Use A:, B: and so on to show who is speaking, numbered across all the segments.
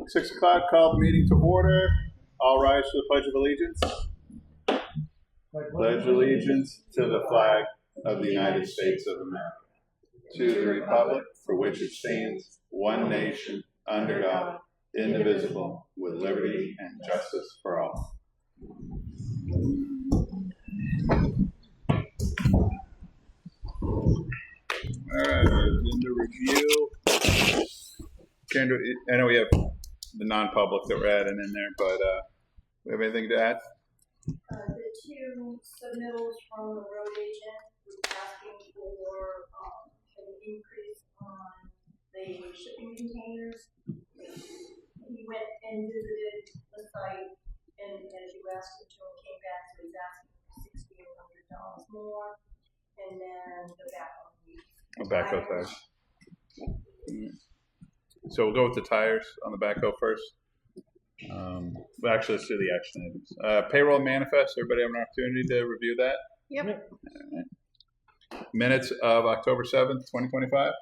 A: 6 o'clock, call the meeting to order. All rise to the Pledge of Allegiance. Pledge allegiance to the flag of the United States of America, to the republic for which it stands, one nation, under God, indivisible, with liberty and justice for all. Agenda review. I know we have the non-public that we're adding in there, but we have anything to add?
B: The two submittals from the road agent asking for an increase on the shipping containers. He went and visited the site, and as you asked him to, and came back, so he's asking for $1,600 more, and then the backhoe.
A: Backhoe tires. So we'll go with the tires on the backhoe first. Well, actually, let's do the action items. Payroll manifest. Everybody have an opportunity to review that?
B: Yep.
A: All right. Minutes of October 7th, 2025.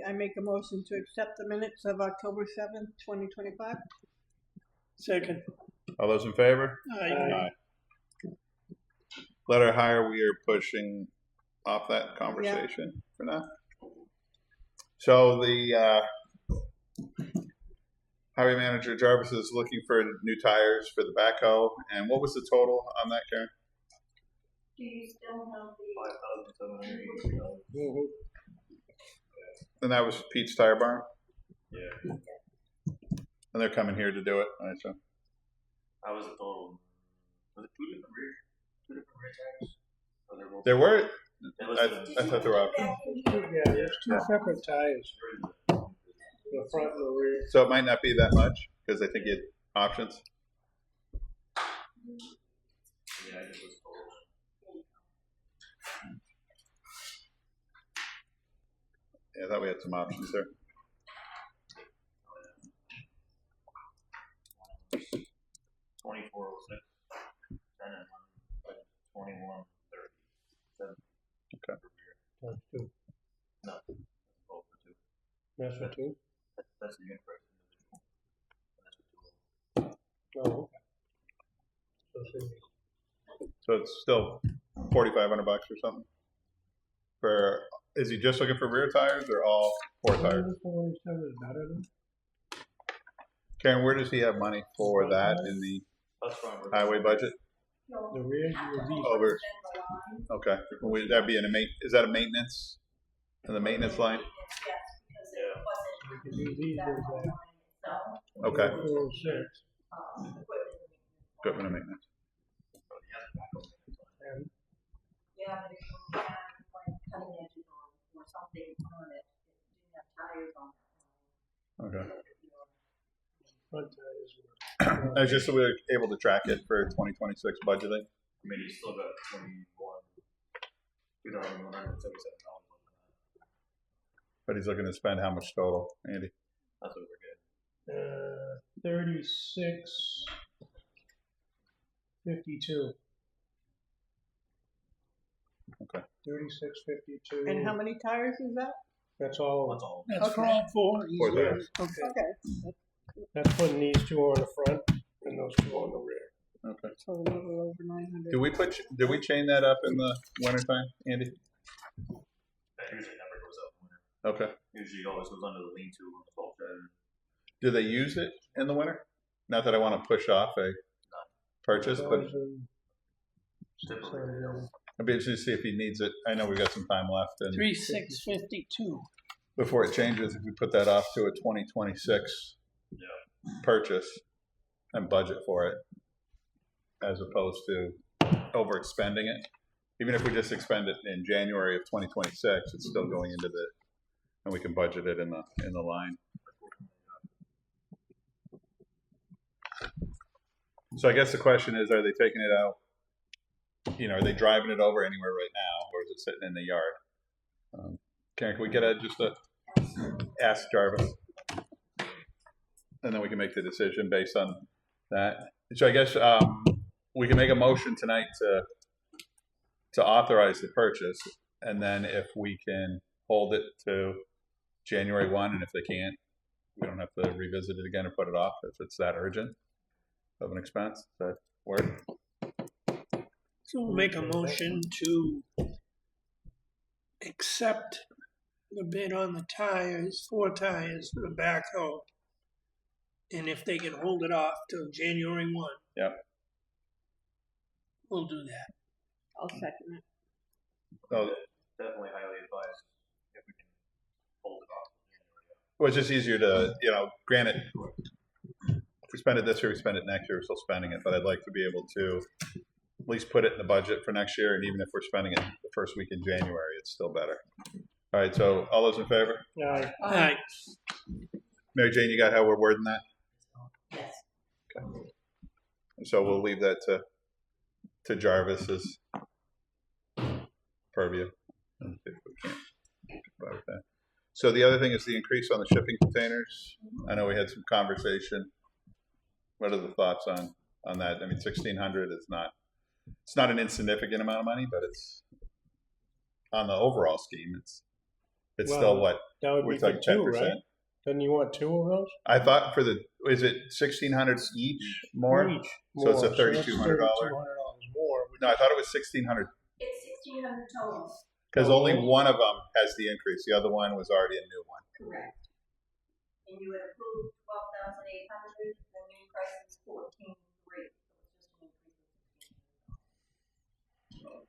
C: I make a motion to accept the minutes of October 7th, 2025.
D: Second.
A: All those in favor?
D: Aye.
A: Letter hire, we are pushing off that conversation for now. So the highway manager Jarvis is looking for new tires for the backhoe. And what was the total on that, Karen?
B: Do you still have the
D: $5,780.
A: And that was Pete's Tire Barn?
D: Yeah.
A: And they're coming here to do it, I assume.
E: I was told, was it two different rear tires? Or they're both
A: There were,
E: It
A: I thought there were options.
D: Yeah, there's two separate tires, the front and the rear.
A: So it might not be that much because I think it options.
E: Yeah, I think it was total.
A: Yeah, I thought we had some options there.
E: 2406, 10 and 2137.
A: Okay.
D: That's two.
E: No, that's both for two.
D: That's for two?
E: That's the unit price individual. And that's for two.
D: Oh, okay.
A: So it's still $4,500 or something. For is he just looking for rear tires or all four tires?
D: 447 is better than
A: Karen, where does he have money for that in the
E: That's fine.
A: highway budget?
D: the rear. You would
A: Over. Okay. Would that be is that a maintenance? In the maintenance line?
B: Yes, because it wasn't.
D: We can do these
B: that
D: with
B: line itself.
A: Okay.
D: 406.
A: Equipment and maintenance.
D: And
B: Yeah, but if you had like cutting edges or something on it, it didn't have tires on it.
A: Okay.
D: front tires.
A: That's just so we're able to track it for 2026 budgeting.
E: I mean, you still got $2,177.
A: But he's looking to spend how much total, Andy?
E: That's what we're getting.
D: 3652.
A: Okay.
D: 3652.
C: And how many tires is that?
D: That's all.
E: That's all.
D: That's
C: Okay.
D: all four.
A: Four tires.
C: Okay.
D: That's putting these two on the front and those two on the rear.
A: Okay.
C: So a little over 900.
A: Did we chain that up in the wintertime, Andy?
E: That usually never goes up in winter.
A: Okay.
E: Usually it always goes under the lean-to on the bulk shed.
A: Do they use it in the winter? Not that I want to push off a purchase, but
E: Typically,
A: I'd be interested to see if he needs it. I know we've got some time left, and
D: 3652.
A: before it changes, if we put that off to a 2026 purchase and budget for it, as opposed to overexpending it. Even if we just expend it in January of 2026, it's still going into the, and we can budget it in the line. So I guess the question is, are they taking it out? Are they driving it over anywhere right now, or is it sitting in the yard? Karen, can we get ask Jarvis, and then we can make the decision based on that. So I guess we can make a motion tonight to authorize the purchase, and then if we can hold it to January 1, and if they can't, we don't have to revisit it again or put it off if it's that urgent of an expense. Does that work?
D: So we'll make a motion to accept the bid on the tires, 4 tires for the backhoe. And if they can hold it off till January 1.
A: Yep.
D: We'll do that.
C: I'll second it.
A: Oh,
E: Definitely highly advised if we can hold it off.
A: well, it's just easier to, granted, if we spend it this year, we spend it next year, we're still spending it, but I'd like to be able to at least put it in the budget for next year, and even if we're spending it the first week in January, it's still better. All right, so all those in favor?
D: All right.
A: Mary Jane, you got how we're wording that?
B: Yes.
A: So we'll leave that to Jarvis's purview. Let's see if we can get by with that. So the other thing is the increase on the shipping containers. I know we had some conversation. What are the thoughts on that? I mean, 1,600 is it's not an insignificant amount of money, but it's on the overall scheme. It's
F: Well,
A: still what
F: That would
A: we're
F: be for
A: talking
F: 2,
A: 10%.
F: right? Then you want 2 of those?
A: I thought is it 1,600 each more?
F: Each.
A: So it's a
F: more.
A: $3,200.
F: $3,200 more.
A: No, I thought it was 1,600
B: It's 1,600 total.
A: because only one of them has the increase. The other one was already a new one.
B: Correct. And you had approved 12,800, the new price is 14,300, so it's just an increase of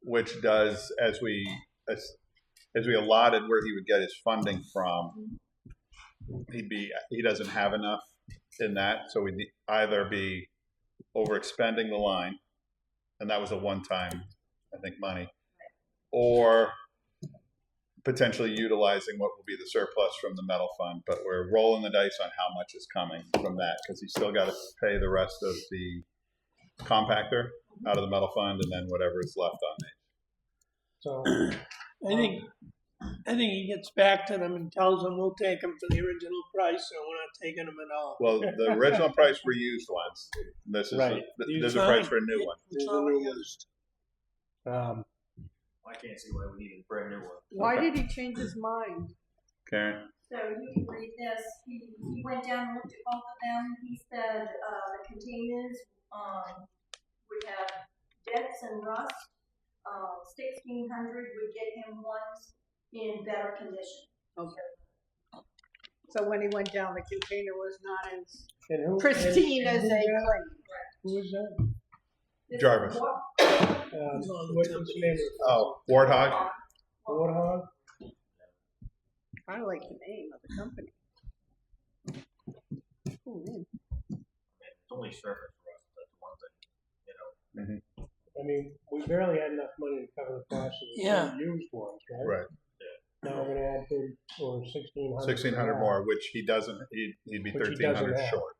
A: Which does, as we allotted where he would get his funding from, he doesn't have enough in that, so we'd either be overexpending the line, and that was a one-time, I think, money, or potentially utilizing what will be the surplus from the metal fund, but we're rolling the dice on how much is coming from that, because he's still got to pay the rest of the compactor out of the metal fund, and then whatever is left on it.
F: So,
D: I think he gets back to them and tells them we'll take them for the original price, so we're not taking them at all.
A: Well, the original price were used ones. This is
F: Right.
A: there's a price for a new one.
D: It's already used.
E: I can't see why we need a brand new one.
C: Why
A: Okay.
C: did he change his mind?
A: Karen,
B: So you can read this, he went down and looked at both of them, he said, the containers, would have dents and rust. 1,600 would get him ones in better condition.
C: Okay. So when he went down, the container was not as
F: and who,
C: pristine
F: and
C: as
F: who
C: they
F: is that?
C: claimed.
F: Who is that?
B: This
A: Jarvis.
B: is what-
F: What's his name?
A: Warthog.
F: Warthog?
C: I like the name of the company. Oh, man.
E: It's only surface rust, that's one thing,
F: I mean, we barely had enough money to cover the cost of the
D: Yeah.
F: 2 used ones, right?
A: Right.
F: Now we're gonna add 1,600.
A: 1,600 more, which he doesn't. He'd be
F: Which he
A: 1,300
F: doesn't have.
A: short.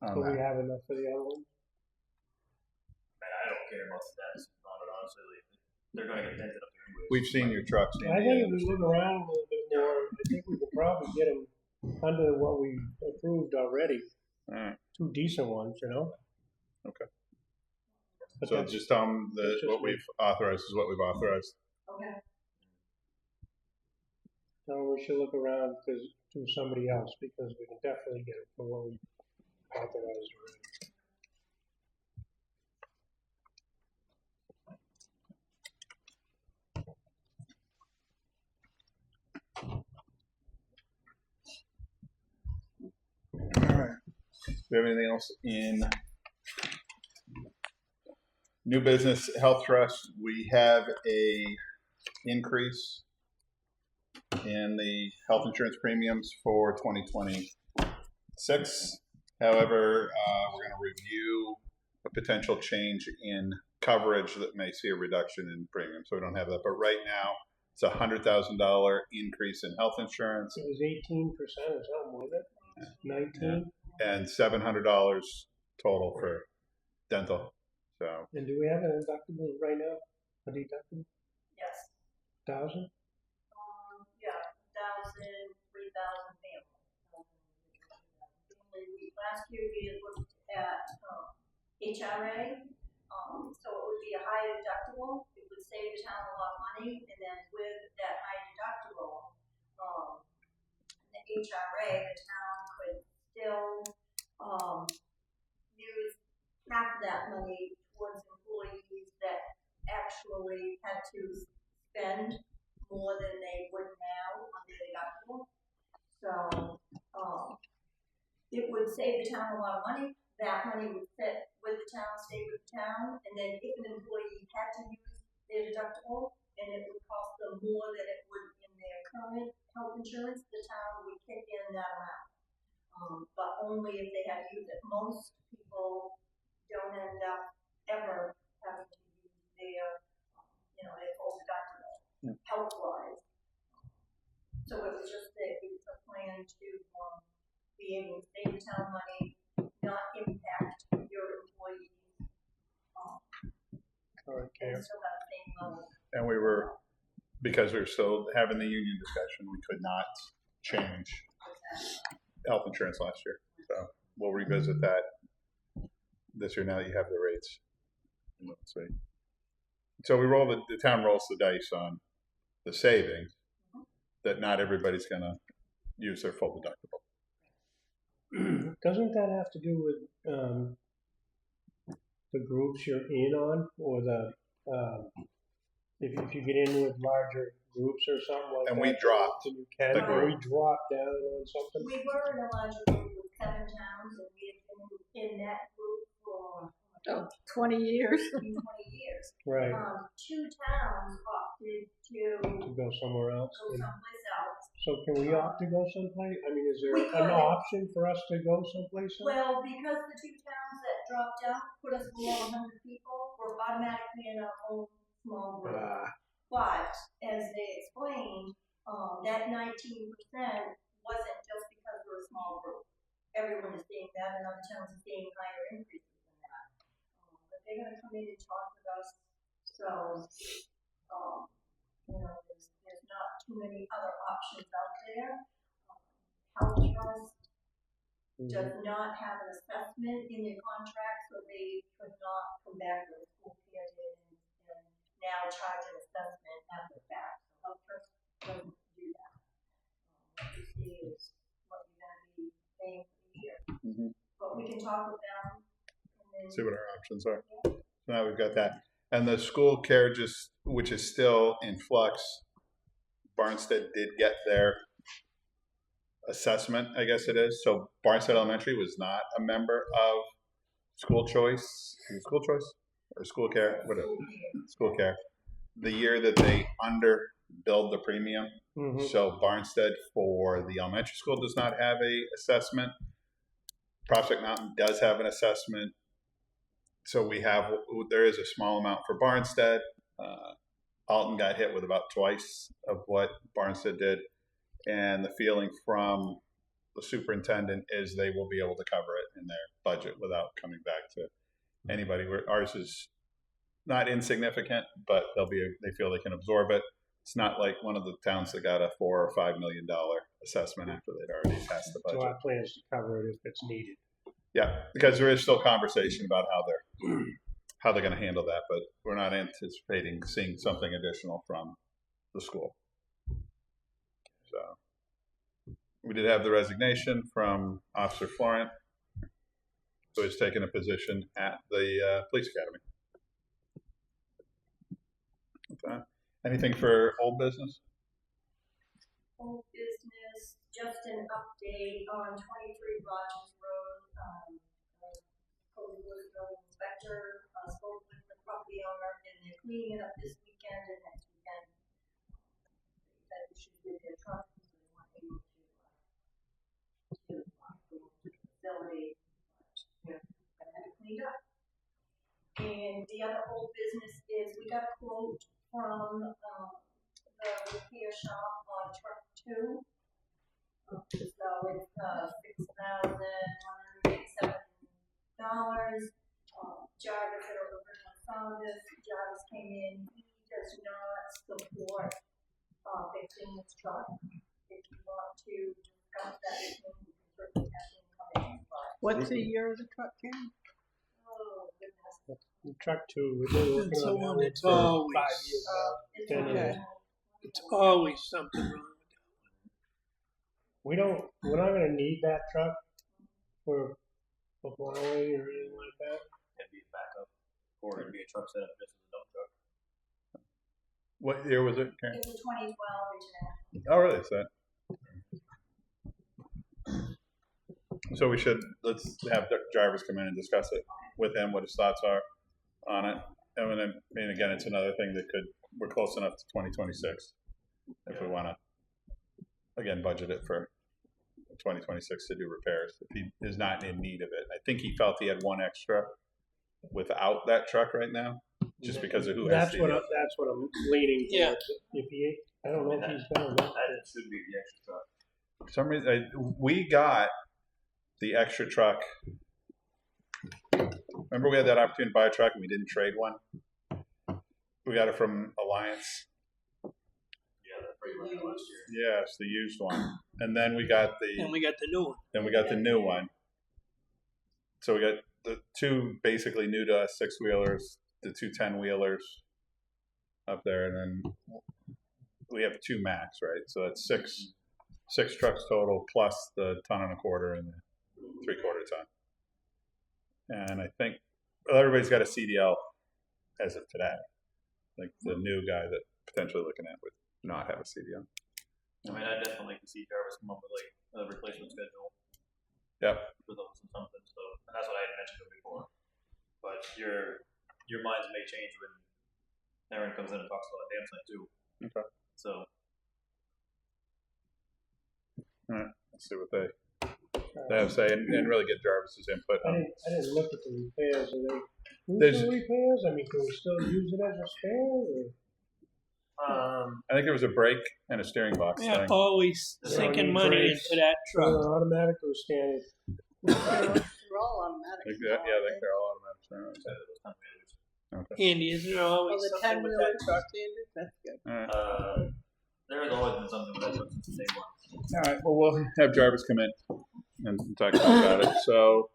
F: Do
A: On
F: we
A: that.
F: have enough for the other ones?
E: Man, I don't care about stats on it, honestly. Like, they're gonna get dented up anyways.
A: We've seen your trucks.
F: I think if we look around a little bit more, I think we could probably get them under what we approved already.
A: All right.
F: 2 decent ones,
A: Okay.
F: But
A: So
F: that's-
A: just tell them that
F: that's just
A: what
F: me.
A: we've authorized is what we've authorized.
B: Okay.
F: So we should look around to somebody else because we can definitely get it for what we authorized already.
A: All right. Do we have anything else in new business health trust? We have a increase in the health insurance premiums for 2026. However, we're going to review a potential change in coverage that may see a reduction in premium. So we don't have that. But right now, it's a $100,000 increase in health insurance
F: It was 18% or something, wasn't it? 19?
A: and $700 total for dental. So
F: And do we have an deductible right now? A deductible?
B: Yes.
F: 1,000?
B: Yeah, 1,000, 3,000 family. Last year we had looked at, HRA, so it would be a high deductible, it would save the town a lot of money, and then with that high deductible, way the town could still, use half of that money towards employees that actually had to spend more than they would now on their deductible. So, it would save the town a lot of money. That money would sit with the town, stay with the town, and then if an employee had to use their deductible, and it would cost them more than it would in their current health insurance, the town would kick in that amount. But only if they had to use it. Most people don't end up ever having to use their, their full deductible, health-wise. So it was just a plan to, be able to save the town money, not impact your employees,
F: All right,
B: and
F: Karen.
B: still have the same level.
A: And because we were still having the union discussion, we could not change health insurance last year. So we'll revisit that this year now that you have the rates. Let's see. So the town rolls the dice on the savings that not everybody's gonna use their full deductible.
F: Doesn't that have to do with the groups you're in on, or the if you get in with larger groups or something like
A: And
F: that?
A: we dropped.
F: And you can,
A: Like
F: or we drop down on something.
B: We were in a larger group with 7 towns, and we had been in that group for
C: 20 years.
B: 20 years.
F: Right.
B: 2 towns opted to
F: To go somewhere else.
B: go someplace else.
F: So can we opt to go someplace? I mean, is there
B: We
F: an
B: could.
F: option for us to go someplace else?
B: Well, because the 2 towns that dropped out put us below 100 people, we're automatically in our own small group. But as they explained, that 19% wasn't just because we're a small group. Everyone is seeing that, and other towns are seeing higher increases than that. But they're going to come in and talk with us. So, there's not too many other options out there. Health Trust does not have an assessment in their contract, so they could not come back to the school care did and now charge an assessment after the fact. So Health Trust doesn't do that. What you see is what you're going to be paying for the year. But we can talk with them and then
A: See what our options are. So now we've got that. And the school care which is still in flux, Barnstead did get their assessment, I guess it is. So Barnstead Elementary was not a member of school choice or school care, whatever, school care. The year that they underbilled the premium. So Barnstead for the elementary school does not have a assessment. Prospect Mountain does have an assessment. So there is a small amount for Barnstead. Alton got hit with about twice of what Barnstead did. And the feeling from the superintendent is they will be able to cover it in their budget without coming back to anybody. Ours is not insignificant, but they feel they can absorb it. It's not like one of the towns that got a $4 or $5 million assessment after they'd already passed the budget.
F: So our plan is to cover it if it's needed.
A: Yeah, because there is still conversation about how they're going to handle that, but we're not anticipating seeing something additional from the school. So we did have the resignation from Officer Florent, who has taken a position at the police academy. Okay. Anything for old business?
B: old business, just an update on 23 Rogers Road. Code enforcement inspector spoke with the property owner, and they're cleaning it up this weekend and next weekend. They had issues with their truck, so they weren't able to go to the facility. But they're gonna have it cleaned up. And the other old business is we got a quote from the repair shop on truck 2. So it's $6,187. Jarvis had originally found this. Jarvis came in. He does not support fixing this truck. If you want to discuss that with him, you can certainly have him come in. But
C: What's the year of the truck, Karen?
B: oh goodness.
F: Truck 2, we've been working
D: It's
F: on
D: the
F: that
D: one
F: one
D: that's
F: for
D: always-
F: 5 years now.
B: It's
F: Then,
C: okay.
D: It's always something wrong with
F: we're not gonna need that truck for plowing or anything like that.
E: It'd be a backup, or it'd be a truck setup just as a dump truck.
A: What year was it, Karen?
B: It's a 2012 International.
A: Oh, really? So we should, let's have Jarvis come in and discuss it with him, what his thoughts are on it. And then, I mean, again, it's another thing that we're close enough to 2026 if we want to, again, budget it for 2026 to do repairs. If he is not in need of it. I think he felt he had one extra without that truck right now, just because of who has
F: That's what I'm leaning
D: Yeah.
F: towards. If he, I don't know if he's done that.
E: That should be the extra truck.
A: For some reason, we got the extra truck. Remember, we had that opportunity to buy a truck and we didn't trade one. We got it from Alliance.
E: Yeah, that's pretty much last year.
A: Yes, the used one, and then we got
D: And we got the new one.
A: the new one. So we got the two basically new to us 6-wheelers, the 2 10-wheelers up there, and then we have 2 max, right? So that's six trucks total plus the 1.25 tons and the 3/4 ton. And I think everybody's got a CDL as of today. Like the new guy that potentially looking at would not have a CDL.
E: I mean, I'd definitely like to see Jarvis come up with like a replacement schedule
A: Yep.
E: for those and something. So, and that's what I had mentioned before. But your minds may change when Aaron comes in and talks about a damn thing too.
A: Okay.
E: So,
A: Let's see what they have to say and really get Jarvis's input
F: I
A: on.
F: didn't look at the repairs. Are they
A: There's-
F: crucial repairs? I mean, can we still use it as a spare? Or?
A: I think there was a brake and a steering box
D: Yeah,
A: thing.
D: always
F: Yeah,
D: sinking
F: I mean,
D: money
F: brakes.
D: into that truck.
F: Automatic or standard?
C: They're all automatic.
A: Yeah, I think they're all automatic.
D: Andy, isn't there
C: Oh,
D: always
C: the
D: something with that
C: 10-wheeler
D: truck?
C: standard, that's good.
E: There's always been something with that truck since day one.
A: All right. Well, we'll have Jarvis come in and talk about it. So,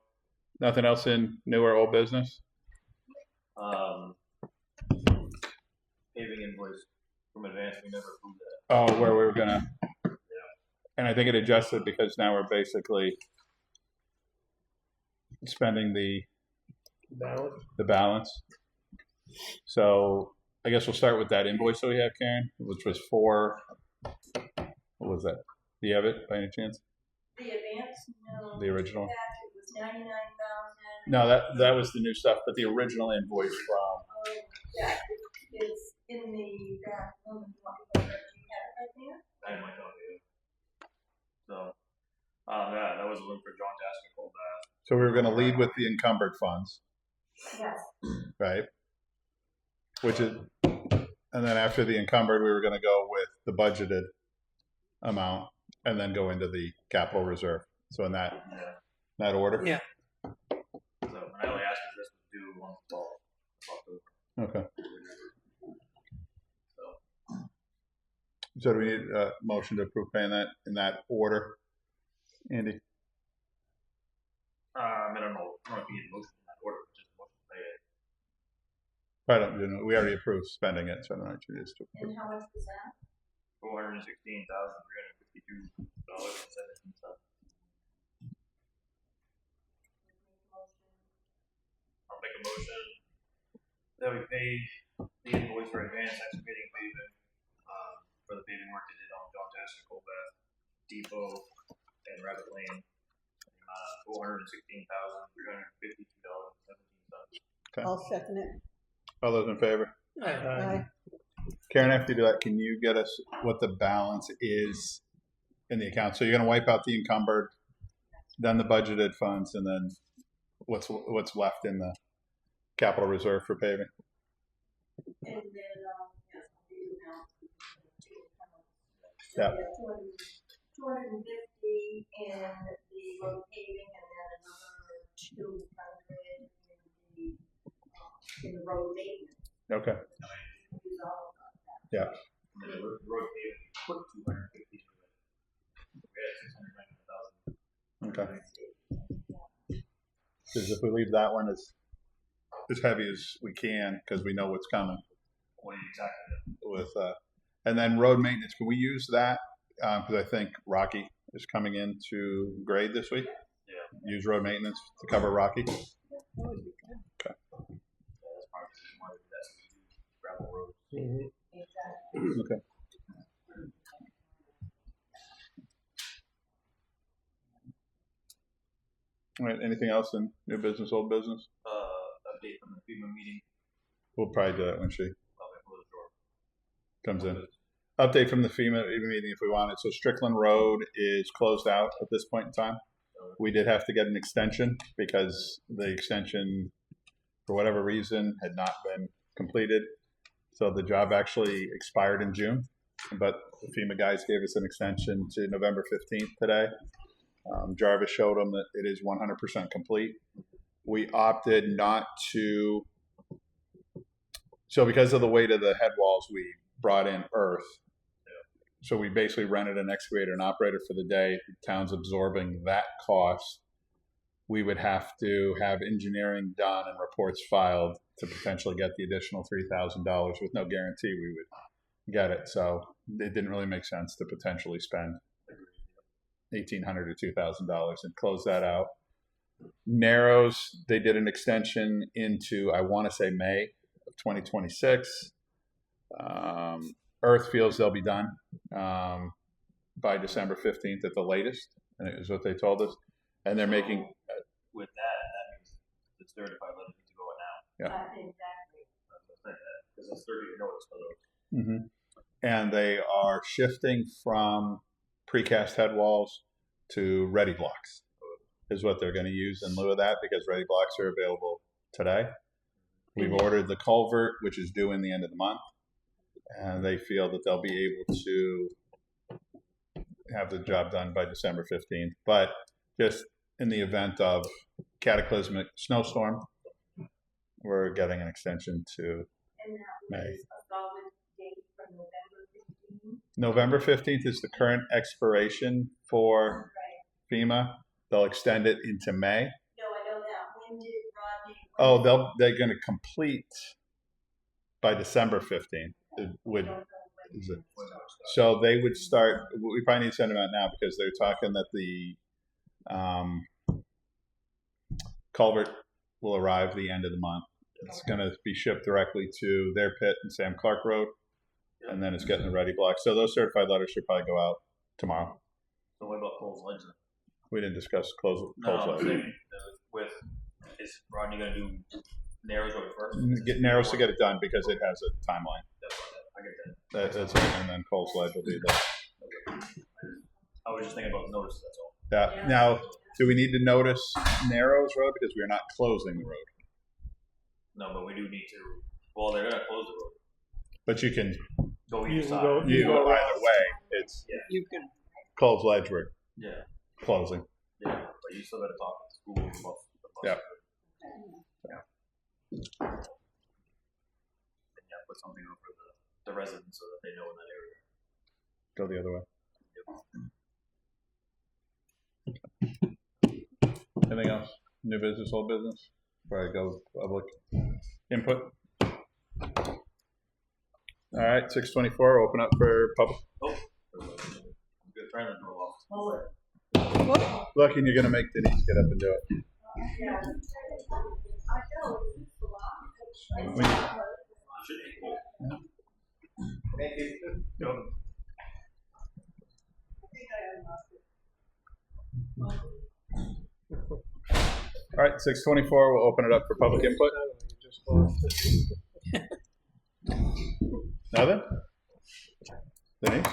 A: nothing else in new or old business?
E: Paving invoice from Advance, we never approved that.
A: Oh, where we were gonna. And I think it adjusted because now we're basically spending the balance. So I guess we'll start with that invoice that we have, Karen, which was for. What was that? Do you have it by any chance?
B: The advance, no.
A: The original?
B: It was 99,000.
A: No, that was the new stuff, but the original invoice from.
B: Yeah, it's in the draft. Do you have it right there?
E: I had my copy. So, yeah, that was a link for John Tasker called that.
A: So we were going to lead with the encumbered funds,
B: Yes.
A: right? Which is, and then after the encumbered, we were going to go with the budgeted amount, and then go into the capital reserve. So in that order.
D: Yeah.
E: So, and I only asked if this was due on the 12th of October.
A: Okay.
E: So,
A: So do we need a motion to approve paying that in that order, Andy?
E: I don't know if you need a motion in that order, just a motion to pay it.
A: I don't, we already approved spending it, so I don't know what you just approve.
B: And how much was that?
E: $416,352.17. I'll make a motion that we pay the invoice for advanced excavating paving, for the paving work they did on John Tasker, Colbath, Depot, and Rabbit Lane. $416,352.17.
C: I'll second it.
A: All those in favor?
C: Aye.
A: Karen, after you do that, can you get us what the balance is in the account? So you're going to wipe out the encumbered, then the budgeted funds, and then what's left in the capital reserve for paving?
B: And then, yes, the amount.
A: Yeah.
B: 250 in the road paving, and then another 200 in the road maintenance.
A: Okay.
B: Use all of that.
A: Yeah.
E: And then the road paving, we put 250 to it. We had 690,000.
A: Okay. Because if we leave that one as heavy as we can, because we know what's coming
E: What exactly?
A: with, and then road maintenance, can we use that? Because I think Rocky is coming in to grade this week.
E: Yeah.
A: Use road maintenance to cover Rocky.
E: That's part of the reason why we do that, so we do gravel roads.
F: Mhm.
A: Okay. All right. Anything else in new business, old business?
E: Update from the FEMA meeting.
A: We'll probably do that when she
E: Probably close the door.
A: comes in. Update from the FEMA meeting if we want it. So Strickland Road is closed out at this point in time. We did have to get an extension because the extension, for whatever reason, had not been completed. So the job actually expired in June, but the FEMA guys gave us an extension to November 15th today. Jarvis showed them that it is 100% complete. We opted not to. So because of the weight of the head walls, we brought in earth. So we basically rented an excavator and operator for the day. The town's absorbing that cost. We would have to have engineering done and reports filed to potentially get the additional $3,000 with no guarantee we would get it. So it didn't really make sense to potentially spend $1,800 or $2,000 and close that out. Narrows, they did an extension into, I want to say, May of 2026. Earth feels they'll be done by December 15th at the latest, and it is what they told us. And they're making.
E: With that means the certified letter needs to go out now.
B: Exactly.
E: Because it's 30 notice for those.
A: Mm-hmm. And they are shifting from precast head walls to ready blocks, is what they're going to use in lieu of that, because ready blocks are available today. We've ordered the culvert, which is due in the end of the month, and they feel that they'll be able to have the job done by December 15th. But just in the event of cataclysmic snowstorm, we're getting an extension to
B: And that
A: May.
B: was a solid date from November 15th.
A: November 15th is the current expiration for
B: Right.
A: FEMA. They'll extend it into May.
B: No, I know that. When did Rodney?
A: Oh, they're going to complete by December 15th. Is it? So they would start. We probably need to send them out now because they're talking that the culvert will arrive the end of the month. It's going to be shipped directly to their pit in Sam Clark Road, and then it's getting the ready block. So those certified letters should probably go out tomorrow.
E: So what about Cole's Ledge then?
A: We didn't discuss Cole's
E: No, I'm
A: Ledge.
E: saying, is Rodney going to do Narrows Road first?
A: Get narrows to get it done because it has a timeline.
E: That's fine. I get that.
A: That's it, and then Cole's Ledge will be the.
E: I was just thinking about notice, that's all.
A: Yeah. Now, do we need to notice Narrows Road because we are not closing the road?
E: No, but we do need to. Well, they're gonna close the road.
A: But you can
E: Go
F: You
E: either
F: can
E: side.
F: go-
A: either way. It's
C: You can,
A: Cole's Ledge we're
E: Yeah,
A: closing.
E: yeah. But you still gotta talk to the school about the bus.
A: Yeah.
E: And yeah, put something over the residents so that they know in that area.
A: Go the other way. Anything else? New business, old business? Before I go public input. All right, 6:24. Open up for public.
E: Good friend of Noel.
C: whoop,
A: Look, and you're gonna make Denise get up and do it.
B: Yeah. I know, it's a lot.
A: We-
E: Should be cool.
A: Thank you.
E: Go.
A: All right, 6:24. We'll open it up for public input.
F: Just lost it.
A: Nothing? Denise?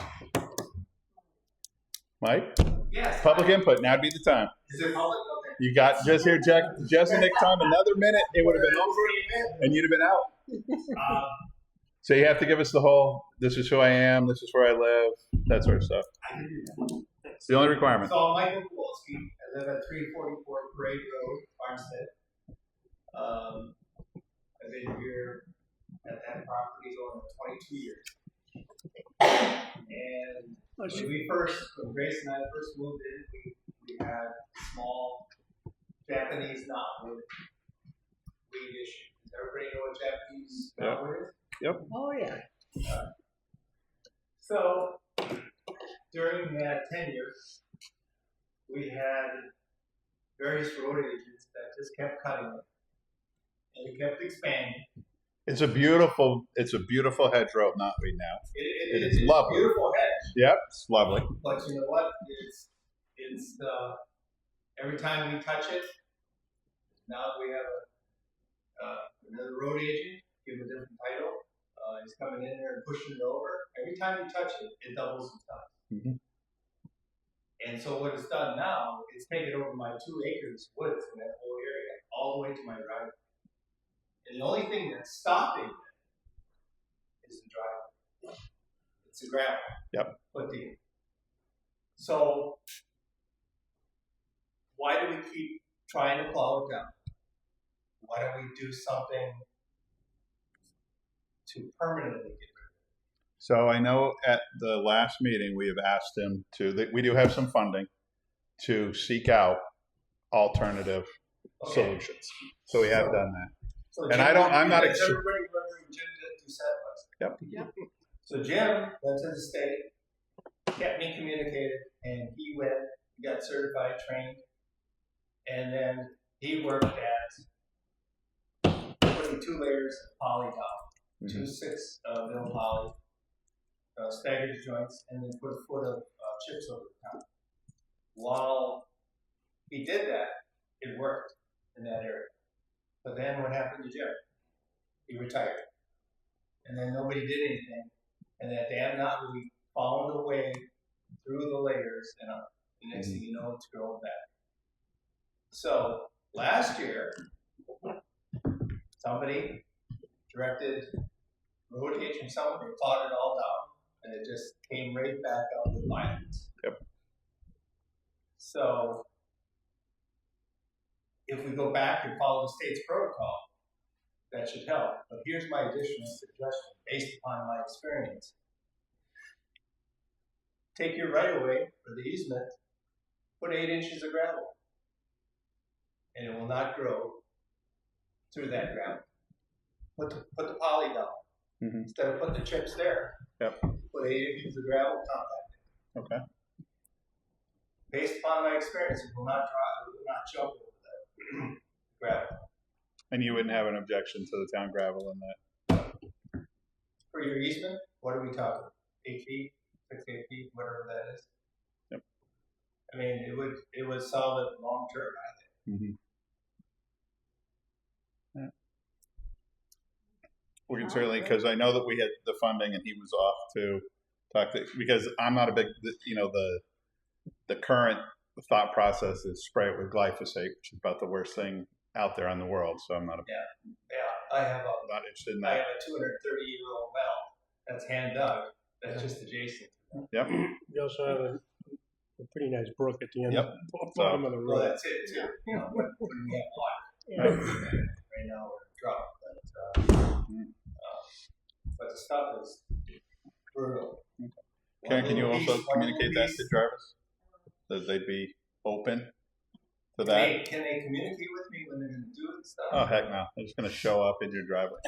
A: Mike?
G: Yes.
A: Public input. Now'd be the time.
G: Is it public? Okay.
A: You got just here, Jack. Just the next time. Another minute, it would have been over, and you'd have been out. So you have to give us the whole. This is who I am. This is where I live. That sort of stuff.
G: I can do that.
A: It's the only requirement.
G: So I'm Michael Kowalski. I live at 344 Parade Road, Farmstead. I've been here at that property going on 22 years. And when Grace and I first moved in, we had small Japanese knotwood weed issue. Does everybody know what Japanese knotwood is?
C: oh yeah.
G: So during that tenure, we had various road agents that just kept cutting it. And it kept expanding.
A: It's a beautiful hedgerow of knotweed now.
G: It
A: is
G: is
A: lovely.
G: beautiful hedge.
A: Yep, it's lovely.
G: But you know what? It's every time we touch it, now we have another road agent, give a different title. He's coming in there and pushing it over. Every time you touch it, it doubles in size.
A: Mhm.
G: And so what it's done now, it's taken over my 2 acres woods in that whole area, all the way to my driveway. And the only thing that's stopping it is the driveway. It's the gravel.
A: Yep.
G: Put deep. So why do we keep trying to plow it down? Why don't we do something to permanently get rid of it?
A: So I know at the last meeting we have asked him we do have some funding to seek out alternative solutions. So we have done that.
G: So
A: And
G: Jim,
A: I'm not
G: everybody remembering Jim did 2 satellites.
A: Yep.
G: So Jim went to the state, kept me communicated, and he went, he got certified, trained, and then he worked at putting 2 layers of poly down, 2 6 mil poly, staggered joints, and then put a foot of chips over the top. While he did that, it worked in that area. But then what happened to Jim? He retired. And then nobody did anything. And that damn knotweed found a way through the layers and up. The next thing you know, it's growing back. So last year, somebody directed road agent someone, they plowed it all down, and it just came right back up with violence.
A: Yep.
G: So if we go back and follow the state's protocol, that should help. But here's my additional suggestion based upon my experience. Take your right of way for the easement, put 8 inches of gravel, and it will not grow through that gravel. Put the poly down. Instead of putting the chips there, put 8 inches of gravel compact.
A: Okay.
G: Based upon my experience, it will not dry, it will not jump over the gravel.
A: And you wouldn't have an objection to the town gravel in that?
G: For your easement, what are we talking? 8 feet, 6, 8 feet, whatever that is.
A: Yep.
G: I mean, it would solve it long term, I think.
A: Yeah. We can certainly, because I know that we had the funding and he was off to talk to, because I'm not a big, the current thought process is spray it with glyphosate, which is about the worst thing out there in the world. So I'm not
G: Yeah, I have
A: not interested in
G: I
A: that.
G: have a 230-year-old well that's hand dug. That's just adjacent.
A: Yep.
F: We also have a pretty nice brook at the end
A: Yep.
F: of the bottom of the
G: Well,
F: road.
G: that's it too. You know, when we have water. Right now we're in drought, but the stuff is brutal.
A: Karen, can you
G: One
A: also
G: little
A: communicate that
G: piece-
A: to Jarvis? That they'd be open to
G: Can
A: that?
G: they communicate with me when they're going to do it and stuff?
A: Oh, heck no. They're just going to show up in your driveway.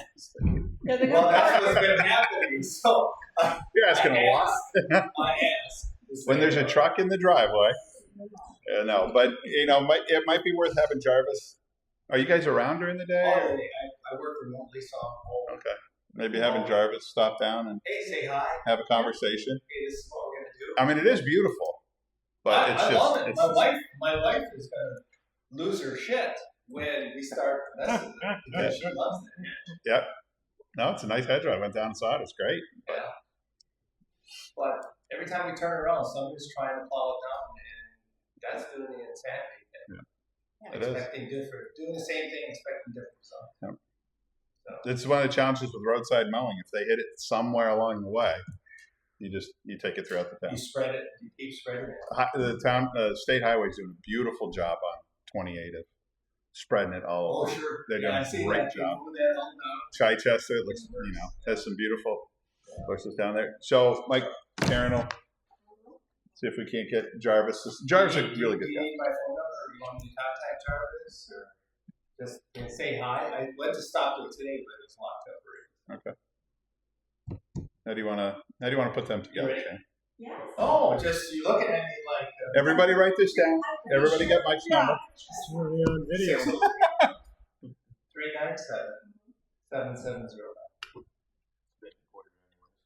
C: Yeah, they're
G: Well,
C: gonna
G: that's what's been happening. So
A: You're asking a lot.
G: I asked.
A: When there's a truck in the driveway. No, but, it might be worth having Jarvis. Are you guys around during the day?
G: Oh,
A: or-
G: I work remotely, so I'm home.
A: Okay. Maybe having Jarvis stop down and
G: Hey, say hi.
A: have a conversation.
G: Hey, this is what we're going to do.
A: I mean, it is beautiful, but it's
G: I
A: just,
G: love it.
A: it's
G: My wife is gonna lose her shit when we start messing with it because she loves it.
A: no, it's a nice hedgerow. I went down and saw it. It's great.
G: Yeah. But every time we turn around, somebody's trying to plow it down, and that's doing the insanity thing.
A: It is.
G: Expecting different, doing the same thing, expecting different results.
A: It's one of the challenges with roadside mowing. If they hit it somewhere along the way, you take it throughout the
G: You
A: town.
G: spread it, you keep spreading it.
A: The state highway's doing a beautiful job on 28 of spreading it all
G: Oh,
A: over.
G: sure.
A: They're
G: Yeah,
A: doing
G: I
A: a
G: see
A: great
G: that.
A: job.
G: People do that all the time.
A: Chichester, it looks, has some beautiful horses down there. So, Mike, Karen will see if we can't get Jarvis. Jarvis is a really good
G: Do you
A: guy.
G: need my phone number, or you want me to contact Jarvis, or just say hi? I went to stop it today, but it's locked up already.
A: How do you want to put them together,
G: Right.
A: Shane?
B: Yes.
G: Oh, just you looking at me like
A: Everybody write this down. Everybody get Mike's number.
F: It's already on video.
G: 397-770.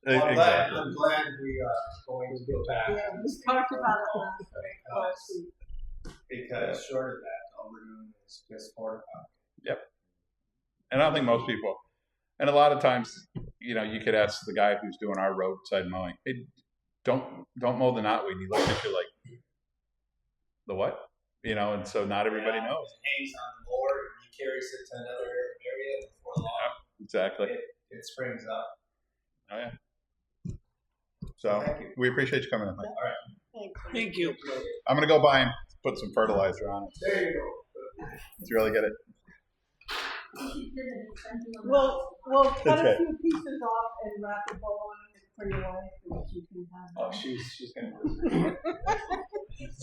A: Exactly.
G: I'm glad we are going to go back.
C: Yeah, we talked about it last week.
G: Because short of that, all we're doing is just fortifying.
A: And I don't think most people, and a lot of times, you know, you could ask the guy who's doing our roadside mowing, hey, don't mow the knotweed. He looks at you like, the what? You know, and so not everybody knows.
G: It hangs on the board and he carries it to another area before long.
A: Exactly.
G: It springs up.
A: Oh yeah. So
G: Thank you.
A: we appreciate you coming in. Mike.
C: Thanks.
D: Thank you.
A: I'm gonna go by and put some fertilizer on it.
G: There you go.
A: Did you really get it?
C: We'll cut
A: That's
C: a
A: right.
C: few pieces off and wrap a bow on it for your wife, and she can have
G: Oh,
C: them.
G: she's gonna.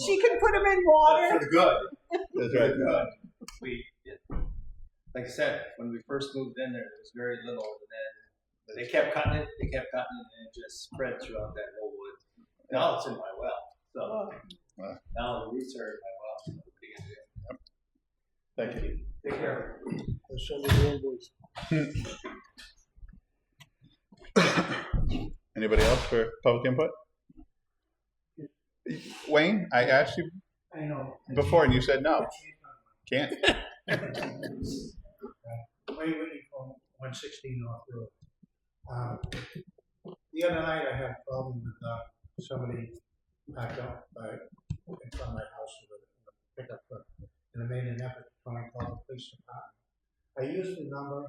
C: She can put them in water.
G: For the good.
A: That's
G: For
A: right.
G: the good. Like I said, when we first moved in there was very little, and then they kept cutting it, and it just spread throughout that whole woods. Now it's in my well, so now the roots are in my well. So what are you gonna do?
A: Thank you.
G: Take care.
F: I'll send you the invoice.
A: Anybody else for public input? Wayne, I asked you
F: I know.
A: before and you said no. Can't.
F: Wayne Whitney from 116 North Road. The other night I had a problem with somebody backed up in front of my house with a pickup truck, and I made an effort to try and call the police department. I used the number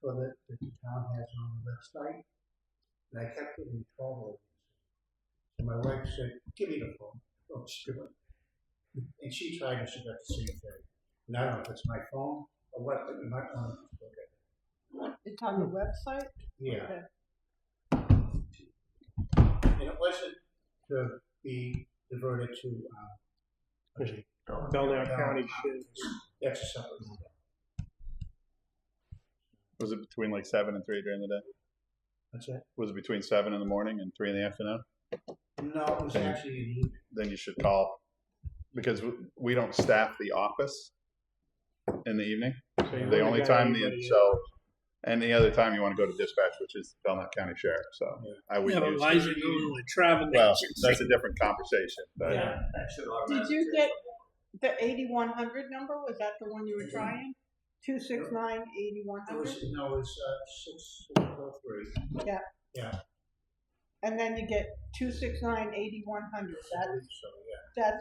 F: that the town has on the website, and I kept getting trouble. So my wife said, "Give me the phone." Oh, she did. And she tried and she got the same thing. And I don't know if it's my phone or what, but you might want to look at it.
C: It's on the website.
F: Yeah.
C: Okay.
F: And it wasn't to be diverted to,
H: Belknap County should.
F: that's a separate number.
A: Was it between like 7 and 3 during the day?
F: What's that?
A: Was it between 7 in the morning and 3 in the afternoon?
F: No, it was actually an evening.
A: Then you should call because we don't staff the office in the evening. The only time any other time you want to go to dispatch, which is Belknap County Sheriff. So I would
D: Yeah, but
A: use.
D: why is it going to a travel
A: Well,
D: agency?
A: that's a different conversation. But
G: Yeah, that should
C: Did
G: automatically.
C: you get the 8100 number? Was that the one you were trying? 269-8100.
F: No, it was 643.
C: And then you get 269-8100.
F: So, yeah.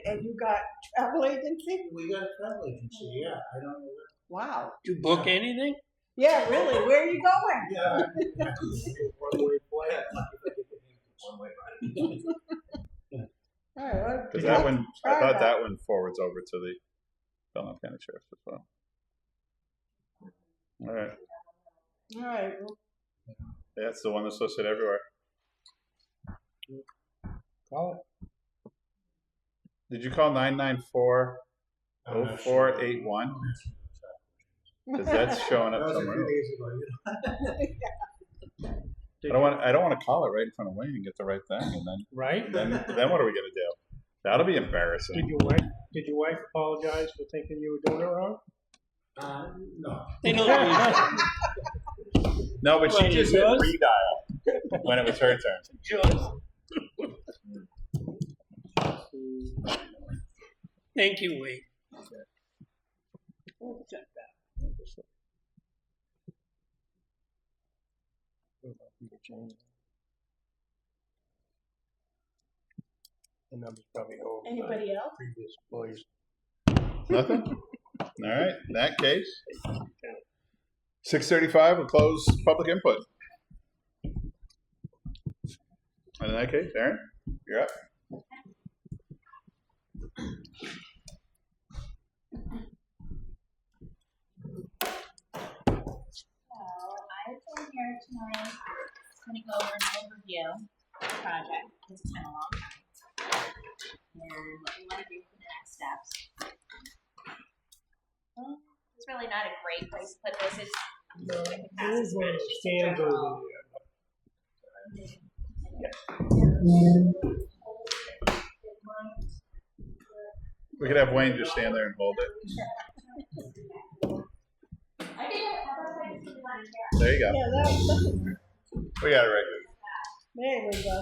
C: And you got travel agency?
F: We got a travel agency, yeah. I don't know what.
C: Wow.
D: Do you book anything?
C: Yeah, really. Where are you going?
F: Yeah.
H: One-way flight.
G: One way,
C: All right, well,
A: because that one, I
C: try
A: thought that one forwards over to the Belknap County Sheriff as well. All right,
C: All right. Well,
A: yeah, it's the one that's listed everywhere.
H: Call it.
A: Did you call 994-0481? Because that's showing
F: That
A: up
F: was a
A: somewhere
F: few
A: else.
F: days ago,
A: I don't want to call it right in front of Wayne and get the right thing, and
H: Right?
A: then what are we gonna do? That'll be embarrassing.
H: Did your wife apologize for thinking you were doing it wrong?
F: No.
D: They don't need
A: No, but she
D: Well,
A: just
D: it
A: hit
D: does.
A: redial when it was her turn.
D: Thank you, Wade.
C: we'll check that.
H: The number's probably old.
C: Anybody else?
H: Previous employees.
A: Nothing? All right, in that case, 6:35, we'll close public input. And in that case, Aaron, you're up.
I: So I came here tonight just going to go over an overview of the project. It's been a long time. And what we want to do for the next steps. Well, it's really not a great place to put this. It's like a passive spread. It's just a
H: Stands
I: general.
H: over
A: We could have Wayne just stand there and hold it.
I: I think how about if I just do one chair?
A: There you go.
C: Yeah, that,
A: We got it right
C: there we go.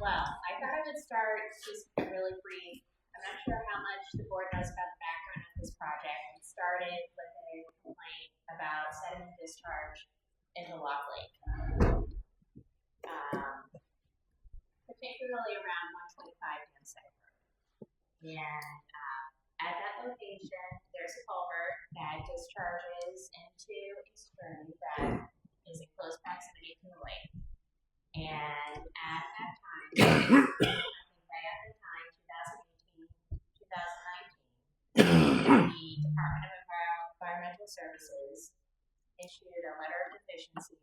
I: Well, I thought I would start just really brief. I'm not sure how much the board knows about the background of this project. It started with a complaint about sediment discharge into Lock Lake. Particularly around 125 Dam Site Road. And at that location, there's a culvert that discharges into a stream that is in close proximity to the lake. And at that time, by at the time, 2018, 2019, the Department of Environmental Services issued a letter of deficiency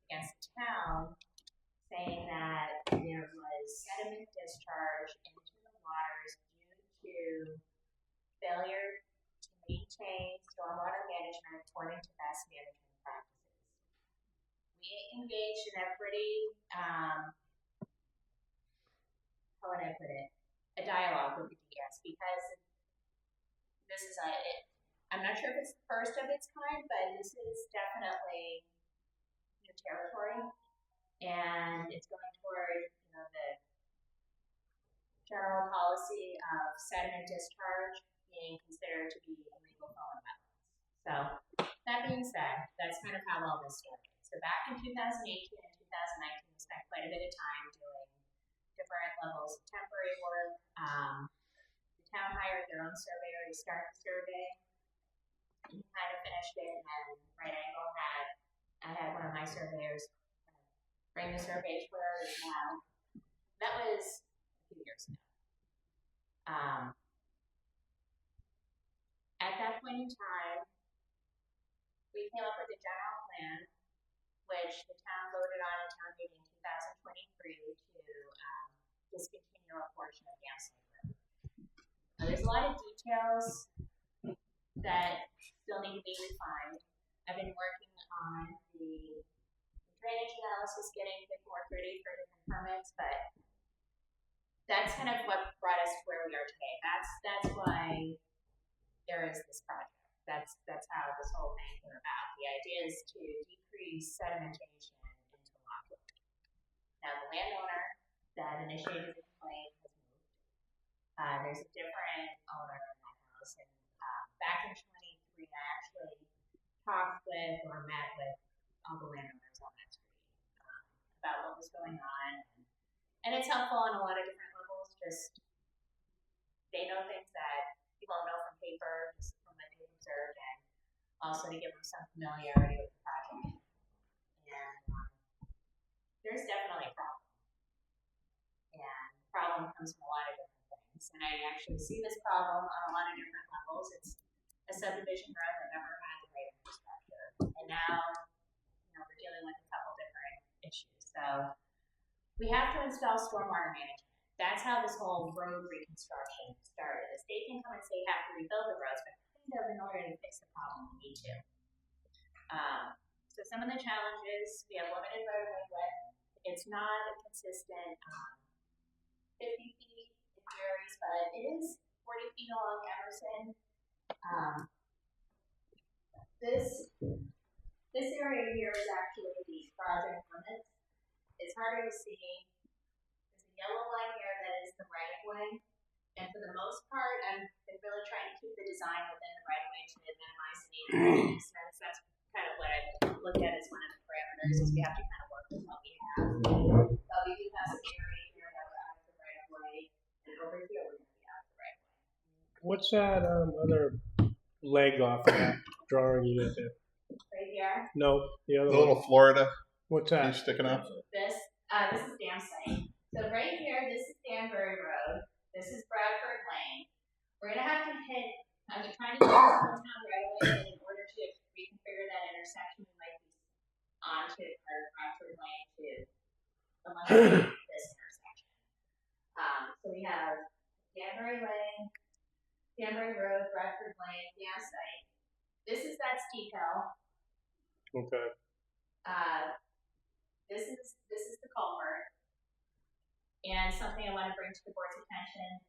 I: against the town saying that there was sediment discharge into the waters due to failure to maintain stormwater management according to best management practices. We engaged in a pretty, how would I put it, a dialogue with the DS because this is I'm not sure if it's the first of its kind, but this is definitely new territory. And it's going toward, the general policy of sediment discharge being considered to be illegal flowing wetlands. So that being said, that's kind of how all this started. So back in 2018 and 2019, we spent quite a bit of time doing different levels of temporary work. The town hired their own surveyor to start the survey. He kind of finished it, and then Right Angle I had one of my surveyors bring the survey to where it is now. That was a few years ago. At that point in time, we came up with a general plan, which the town voted on in town meeting in 2023 to discontinue a portion of Dam Site Road. Now, there's a lot of details that still need to be refined. I've been working on the drainage analysis, getting a bit more pretty for different permits, but that's kind of what brought us to where we are today. That's why there is this project. That's how this whole thing came about. The idea is to decrease sedimentation into Lock Lake. Now the landowner that initiated the complaint has moved. There's a different owner in that house, and back in 23, I actually talked with or met with all the landowners on that street about what was going on, and it's helpful on a lot of different levels. Just they know things that you won't know from paper, just from what they've observed, and also to give them some familiarity with the project. And there's definitely a problem, and the problem comes from a lot of different things. And I actually see this problem on a lot of different levels. It's a subdivision road that never had the right infrastructure, and now we're dealing with a couple different issues. So we have to install stormwater management. That's how this whole road reconstruction started. The state can come and say you have to rebuild the roads, but kind of in order to fix the problem, we need to. So some of the challenges, we have limited roadway width. It's not a consistent 50 feet. It varies, but it is 40 feet along Emerson. This area here is actually the project limits. It's harder to see. There's a yellow line here that is the right of way. And for the most part, I've been really trying to keep the design within the right of way to minimize the need for easements. That's kind of what I've looked at as one of the parameters, is we have to kind of work with what we have. But we do have some area here that we're out of the right of way, and over here we're going to be out of the right of way.
H: What's that other leg off of that drawing you got there?
I: Right here.
H: No, the other
A: The little
H: one.
A: Florida
H: What's
A: piece
H: that?
A: sticking up.
I: This is Dam Site. So right here, this is Danbury Road. This is Bradford Lane. We're gonna have to hit. I'm trying to get this whole town right away, and in order to reconfigure that intersection, we might be onto our Bradford Lane to eliminate this intersection. So we have Danbury Lane, Danbury Road, Bradford Lane, dam site. This is that steep hill.
H: Okay.
I: This is the culvert. And something I want to bring to the board's attention.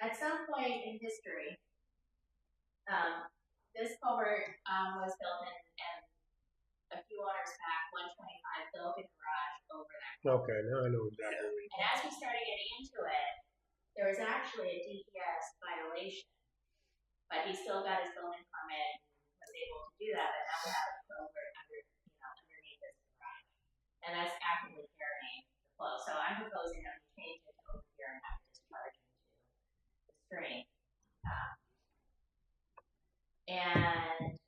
I: At some point in history, this culvert was built and a few owners back, 125 built a garage over that.
H: Okay, now I know exactly what you
I: And as we started getting into it, there was actually a DES violation, but he still got his building permit and was able to do that. But now we have a culvert underneath this garage, and that's actively carrying the flow. So I'm proposing that we change it to over here and have it discharge into the stream. And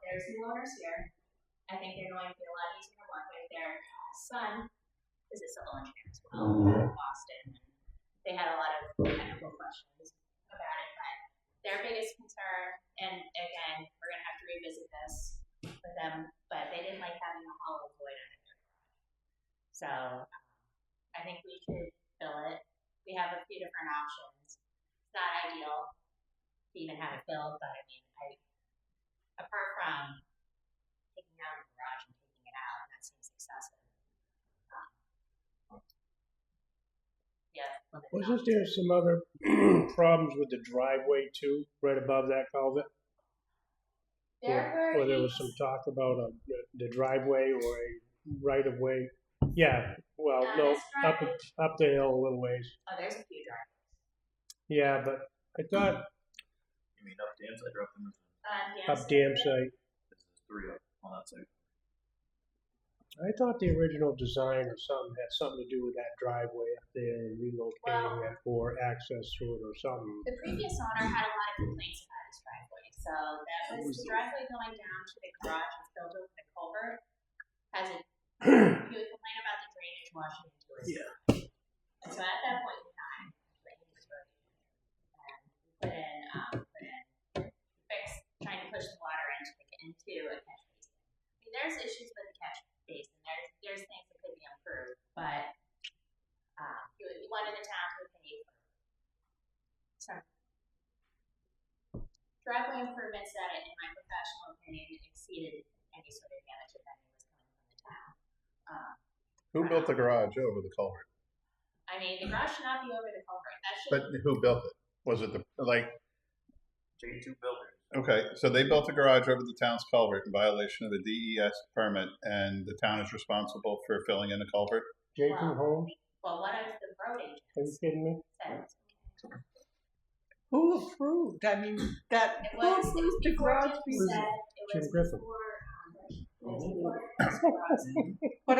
I: there's new owners here. I think they're going to be a lot easier to work with. Their son is a civil engineer as well in Boston. They had a lot of technical questions about it, but their biggest concern, and again, we're going to have to revisit this with them, but they didn't like having a hollow void under their garage. So I think we should fill it. We have a few different options. It's not ideal to even have it filled, but I mean, apart from taking out the garage and taking it out, that seems excessive.
H: Wasn't there some other problems with the driveway too, right above that culvert? Or there was some talk about the driveway or a right of way. Yeah, well, no, up the hill a little ways.
I: Oh, there's a few driveways.
H: Yeah, but I thought
E: You mean up dam site or up the
H: up dam site.
E: There's 3 up on that site.
H: I thought the original design or something had something to do with that driveway up there and relocating it or access through it or something.
I: The previous owner had a lot of complaints about his driveway, so that was the driveway going down to the garage and filled with the culvert. He would complain about the drainage washing into his garage. And so at that point in time, trying to push the water into a catch basin. I mean, there's issues with the catch basin. There's things that could be improved, but he wanted the town to pay for some driveway improvements that, in my professional opinion, exceeded any sort of damage if any was coming from the town.
A: Who built the garage over the culvert?
I: I mean, the garage should not be over the culvert. That should.
A: But who built it? Was it
E: J2 builders.
A: Okay, so they built a garage over the town's culvert in violation of the DES permit, and the town is responsible for filling in the culvert?
H: J2 Homes?
I: Well, what if the road agent
H: Are you kidding me?
I: says?
C: Who approved? I mean, who approved the garage?
H: Jim Griffin.
C: But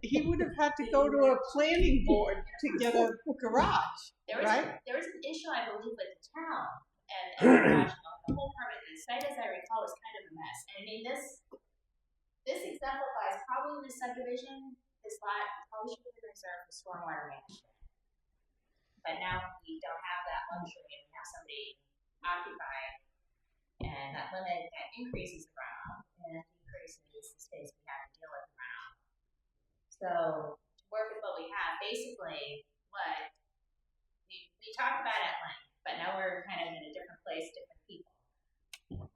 C: he would have had to go to a planning board to get a garage, right?
I: There was an issue, I believe, with the town and the garage. The whole permit, the site, as I recall, was kind of a mess. And I mean, this exemplifies probably in the subdivision, this lot probably should have been reserved for stormwater management. But now we don't have that luxury and we have somebody occupy, and that increases the runoff and decreases the space we have to deal with the runoff. So to work with what we have, basically what we talked about at length, but now we're kind of in a different place, different people.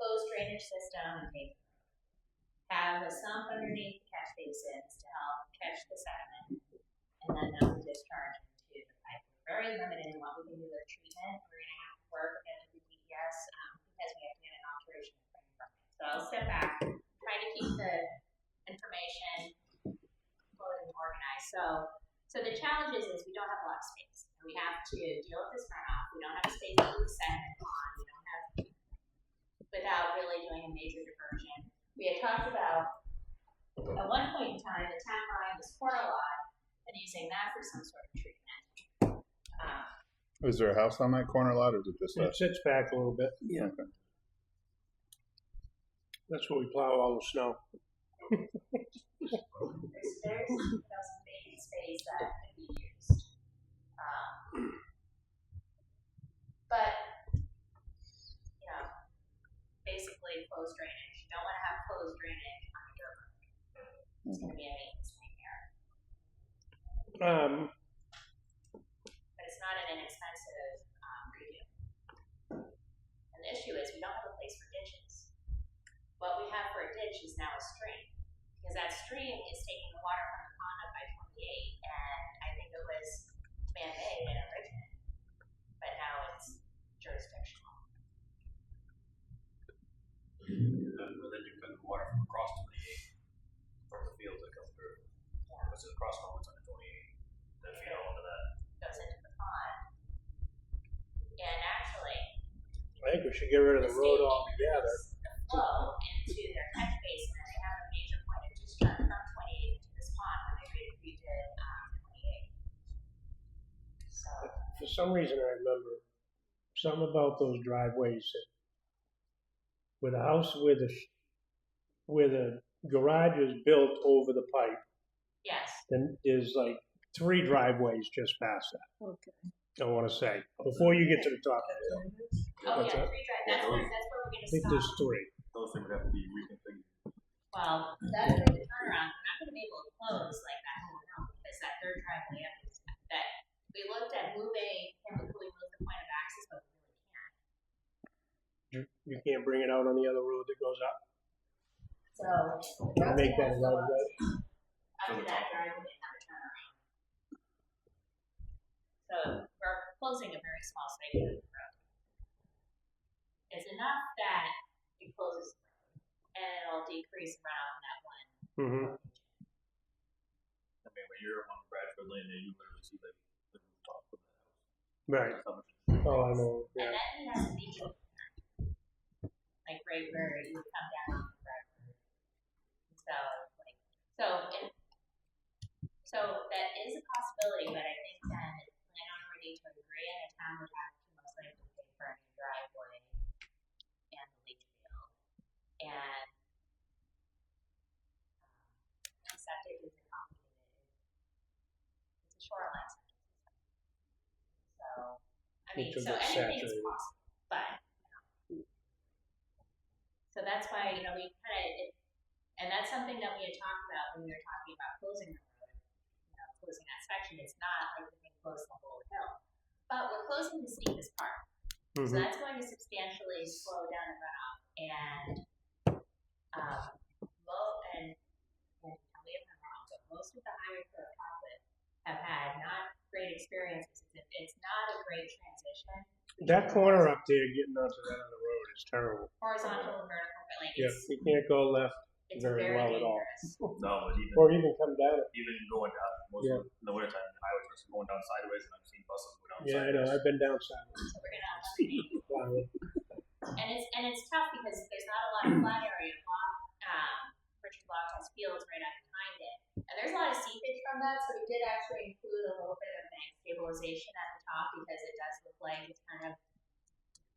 I: Closed drainage system, have a sump underneath the catch basins to help catch the sediment, and then that will discharge into the pipe. We're very limited in what we can do with treatment. We're going to have to work with the DES because we have to get an alteration of frame from it. So I'll step back, try to keep the information flowing and organized. So the challenge is we don't have a lot of space. And we have to deal with this runoff. We don't have a space to do the sediment on. We don't have, without really doing a major diversion. We had talked about, at one point in time, the town buying this corner lot and using that for some sort of treatment.
A: Is there a house on that corner lot, or is it just
H: It sits back a little bit.
A: Yeah. Okay.
H: That's where we plow all the snow.
I: There's some vacant space that could be used. But, basically closed drainage. You don't want to have closed drainage on a dirt road. It's going to be a maintenance nightmare. what we have for a ditch is now a stream. Because that stream is taking the water from the pond up by 28, and I think it was man-made and originated, but now it's jurisdictional.
E: But then you cut the water from across 28 from the fields that come through.
I: Yeah.
E: What's it across from what's under 28? That feed all into that.
I: Goes into the pond. And actually,
H: I think we should get rid of the road
I: state
H: altogether.
I: increased the flow into their catch basin, and they have a major point of discharge from 28 into this pond when they redid 28. So,
H: For some reason, I remember something about those driveways that where the house where the garage is built over the pipe,
I: yes.
H: then there's like 3 driveways just past that.
C: Okay.
H: I want to say before you get to the top of the hill.
I: Oh,
H: What's
I: yeah,
H: that?
I: 3 drive. That's where we're going
H: I
I: to
H: think
I: stop.
H: there's 3.
A: Those things would have to be reconfigured.
I: Well, that's where the turnaround. We're not going to be able to close like that whole hill because that third driveway up is that we looked at moving, can we move the point of access, but we really can't.
H: You can't bring it out on the other road that goes up.
I: So, the road's
H: Make
I: gonna
H: that
I: go
H: right away.
I: up to that driveway and have a turnaround. So, we're closing a very small segment of the road. It's enough that it closes the road, and it'll decrease runoff in that one.
H: Mm-hmm.
E: I mean, when you're on Bradford Lane, there you literally see the rooftop of that house.
H: Right.
E: That's how much
H: Oh, I know.
I: And
H: Yeah.
I: then he has a beach over there. Like right where you would come down off of Bradford. So that is a possibility, but I think then the landowner would need to agree, and the town would have to most likely pay for a new driveway and the leach field. And septic is a complicated, it's a shoreline septic system. So, I mean,
H: Which will
I: so
H: get
I: anything is
H: saturated.
I: possible, but, so that's why, we kind of, and that's something that we had talked about when we were talking about closing the road, closing that section. It's not like we can close the whole hill, but we're closing the steepest part. So
H: Mm-hmm.
I: that's going to substantially slow down the runoff, and tell me if I'm wrong, but most of the highways that I've talked with have had not great experiences. It's not a great transition.
H: That corner up there, getting onto that other road, is terrible.
I: Horizontal and vertical, but like
H: Yeah, you can't go left
I: it's
H: very
I: very
H: well at all.
I: dangerous.
E: No, but even
H: Or even come down it.
E: even going down most
H: Yeah.
E: in the wintertime, the highways are going down sideways, and I've seen buses go down
H: Yeah, I
E: sideways.
H: know. I've been down south.
I: So we're gonna eliminate.
H: Wow.
I: And it's tough because there's not a lot of flat area. Richard Block has fields right up behind it, and there's a lot of seepage from that. So we did actually include a little bit of bank stabilization at the top because it does look like it's kind of,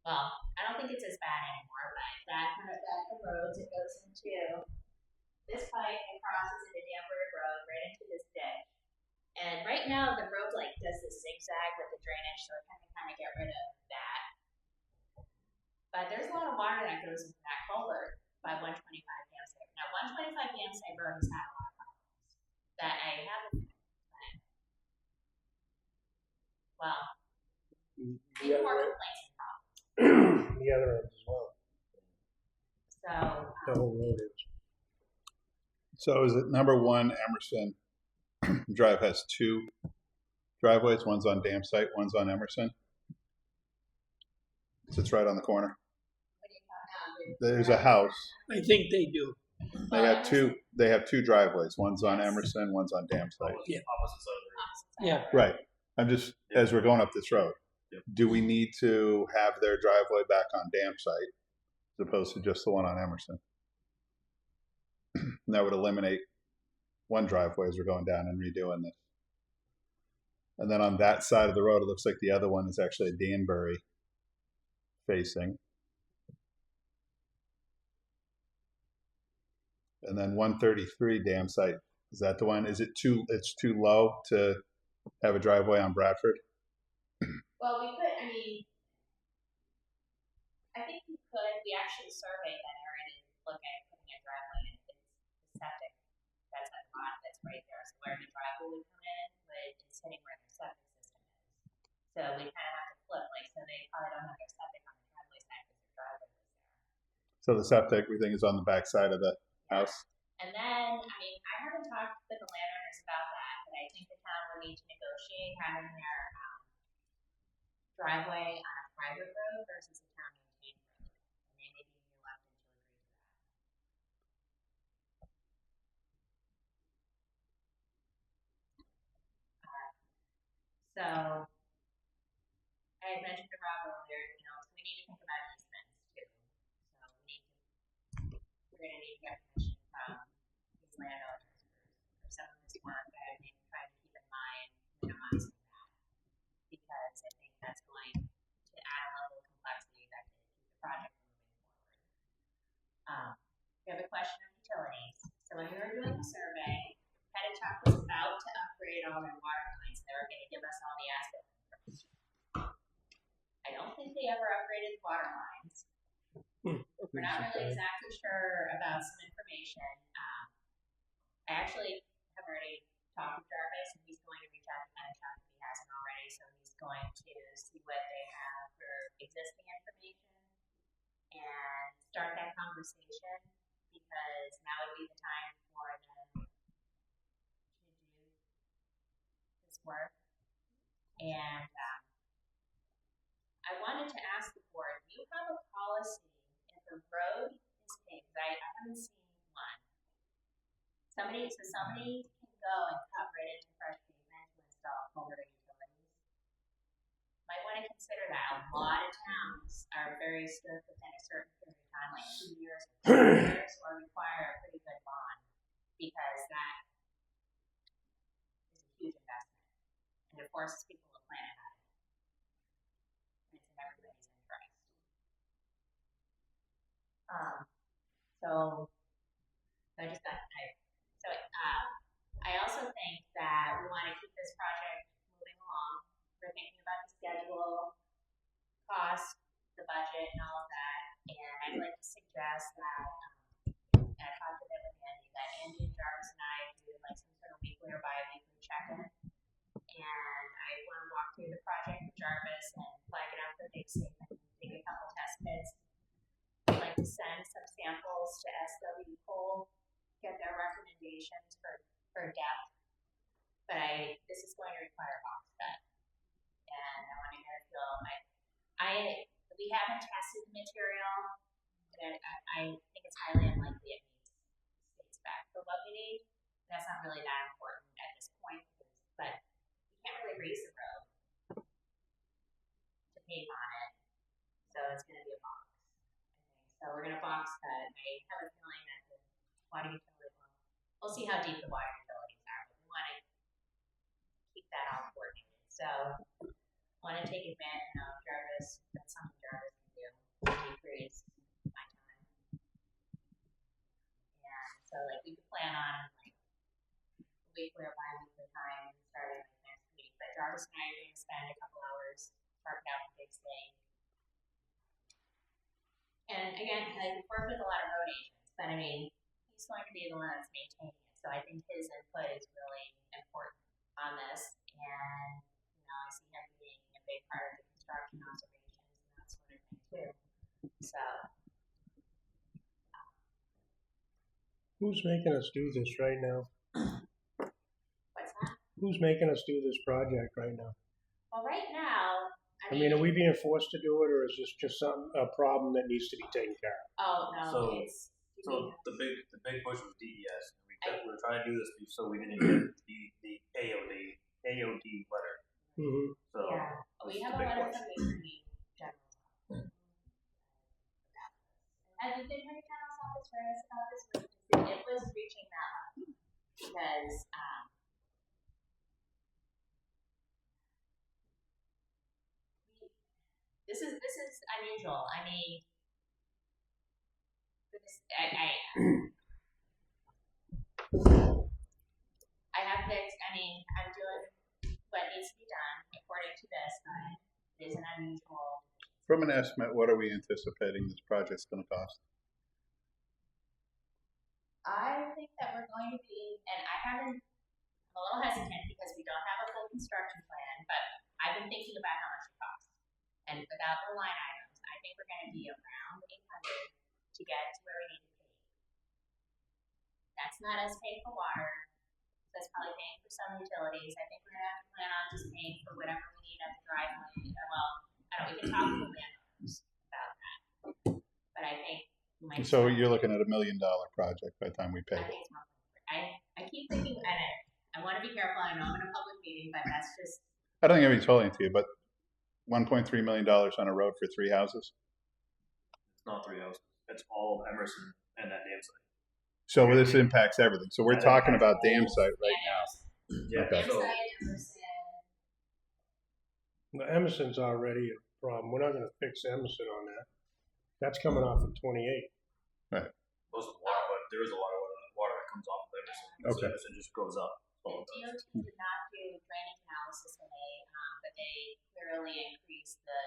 I: well, I don't think it's as bad anymore, but that kind of erodes. It goes into this pipe and crosses into Danbury Road right into this ditch. And right now the road like does this zigzag with the drainage, so it kind of get rid of that. But there's a lot of water that goes into that culvert by 125 Dam Site. Now, 125 Dam Site Road has had a lot of problems that I haven't. Well,
H: The
I: more
H: other,
I: complaints and problems.
H: the other end as well.
I: So,
H: The whole road is.
A: So is it number 1, Emerson Drive has 2 driveways? One's on Dam Site, one's on Emerson. Sits right on the corner.
I: what do you thought?
A: There's a house.
D: I think they do.
A: They have 2. They have 2 driveways. One's on Emerson, one's on Dam Site.
D: Yeah.
E: Opposite side of the road.
D: Yeah.
A: Right. I'm just, as we're going up this road, do we need to have their driveway back on Dam Site as opposed to just the one on Emerson? And that would eliminate one driveway as we're going down and redoing this. And then on that side of the road, it looks like the other one is actually a Danbury facing. And then 133 Dam Site, is that the one? Is it it's too low to have a driveway on Bradford?
I: Well, we could, I think we could, we actually surveyed that area to look at putting a driveway in. It's the septic that's at the bottom, that's right there. So where the driveway would come in, but it's hitting where their septic system is. So we kind of have to flip, so they probably don't have their septic on the driveway side because their driveway was there.
A: So the septic, we think, is on the back side of the house.
I: And then, I mean, I haven't talked with the landowners about that, but I think the town will need to negotiate having their driveway on a private road versus a town maintained road. And they may be reluctant to agree to that. So, I had mentioned to Rob earlier, you know, so we need to think about easements too. So we're gonna need to get permission from these landowners for some of this work that I think trying to keep in mind minimizing that. Because I think that's going to add a level of complexity that could keep the project moving forward. We have a question of utilities. So when we were doing the survey, Pettichuck was about to upgrade all their water lines. They were gonna give us all the asset information. I don't think they ever upgraded the water lines. We're not really exactly sure about some information. I actually have already talked with Jarvis, and he's going to reach out to Pettichuck if he hasn't already. So he's going to see what they have for existing information and start that conversation, because now would be the time for them to do this work. And I wanted to ask the board, do you have a policy if the road is paved? I haven't seen one. Somebody can go and cut right into fresh pavement to install culvert or utilities. Might want to consider that. A lot of towns are very strict within a certain period of time, like 2 years or 3 years, or require a pretty good bond, because that is a huge investment and it forces people to plan ahead. And it's in everybody's interest. I also think that we want to keep this project moving along. We're thinking about the schedule, cost, the budget, and all of that. And I'd like to suggest that, and I talked a bit with Andy, that Andy and Jarvis and I do like some sort of weekly or bi-weekly check-in. And I want to walk through the project with Jarvis and flag it out for Big Safe and take a couple test pits. I'd like to send some samples to SW Cole, get their recommendations for depth. But this is going to require box cut. And I want to get a feel. We haven't tested the material, but I think it's highly unlikely it meets state spec for what we need. That's not really that important at this point, but you can't really raise the road to pave on it. So it's going to be a box, I think. So we're going to box cut. I have a feeling that the water utility, we'll see how deep the water utilities are, but we want to keep that all coordinated. So I want to take advantage of Jarvis. That's something Jarvis can do to decrease my time. And so like we could plan on like weekly or bi-weekly time starting like next week. But Jarvis and I are going to spend a couple hours carving out the big thing. And again, I work with a lot of road agents, but I mean, he's going to be the one that's maintaining it. So I think his input is really important on this. And, you know, I see him being a big part of the construction observations and that sort of thing too. So.
H: Who's making us do this right now?
I: What's that?
H: Who's making us do this project right now?
I: Well, right now,
H: I mean, are we being forced to do it, or is this just a problem that needs to be taken care of?
I: Oh no,
E: So the big push was DES. We were trying to do this so we didn't get the AOD letter.
H: Mm-hmm.
E: So
I: yeah, we have a letter from the Attorney General's office. Have you been to the Attorney General's office for us about this? It was reaching that level because this is unusual. I mean, I have fixed. I mean, I'm doing what needs to be done according to this, but it is an unusual.
A: From an estimate, what are we anticipating this project's going to cost?
I: I think that we're going to be, and I'm a little hesitant because we don't have a full construction plan, but I've been thinking about how much it costs. And without the line items, I think we're going to be around 800 to get to where we need to be. That's not us paying for water. That's probably paying for some utilities. I think we're gonna have to plan on just paying for whatever we need at the driveway. Well, I don't. We can talk to the landowners about that. But I think we might.
A: So you're looking at $1 million project by the time we pay
I: I
A: it.
I: think it's more. I keep thinking, and I want to be careful. I know I'm in a public meeting, but that's just.
A: I don't think anybody's told anything to you, but $1.3 million on a road for 3 houses.
E: It's not 3 houses. It's all of Emerson and that dam site.
A: So this impacts everything. So we're talking about dam site right now.
E: Yeah.
A: Okay.
E: So
H: Well, Emerson's already a problem. We're not gonna fix Emerson on that. That's coming off in 28.
E: most of the water, but there is a lot of water that comes off of Emerson.
A: Okay.
E: So Emerson just goes up.
I: The DOT did not do drainage analysis today, but they clearly increased the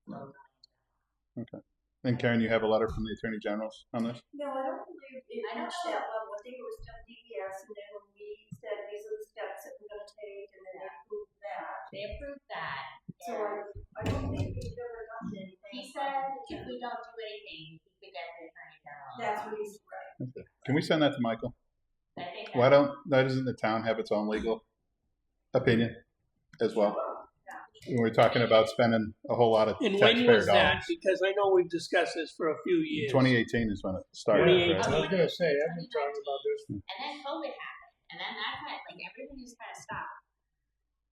I: flow zone.
A: And Karen, you have a letter from the Attorney General on this?
B: No, I don't believe it
I: I don't
B: reached
I: know.
B: that level. I think it was done DES, and then when we said these are the steps that we're gonna take, and then they approved that.
I: They approved that.
B: So
I: and
B: I don't think we've ever gotten anything.
I: he said if we don't do anything, he could get the Attorney General.
B: That's what he's, right.
A: Can we send that to Michael?
I: I think
A: Why doesn't the town have its own legal opinion as well? We're talking about spending a whole lot of
D: And when
A: taxpayer
D: was that?
A: dollars.
D: Because I know we've discussed this for a few years.
A: 2018 is when it started.
D: 2018.
A: Right?
H: I was gonna say, I've been talking about this.
I: And then COVID happened, and then that kind of, like, everything just kind of stopped.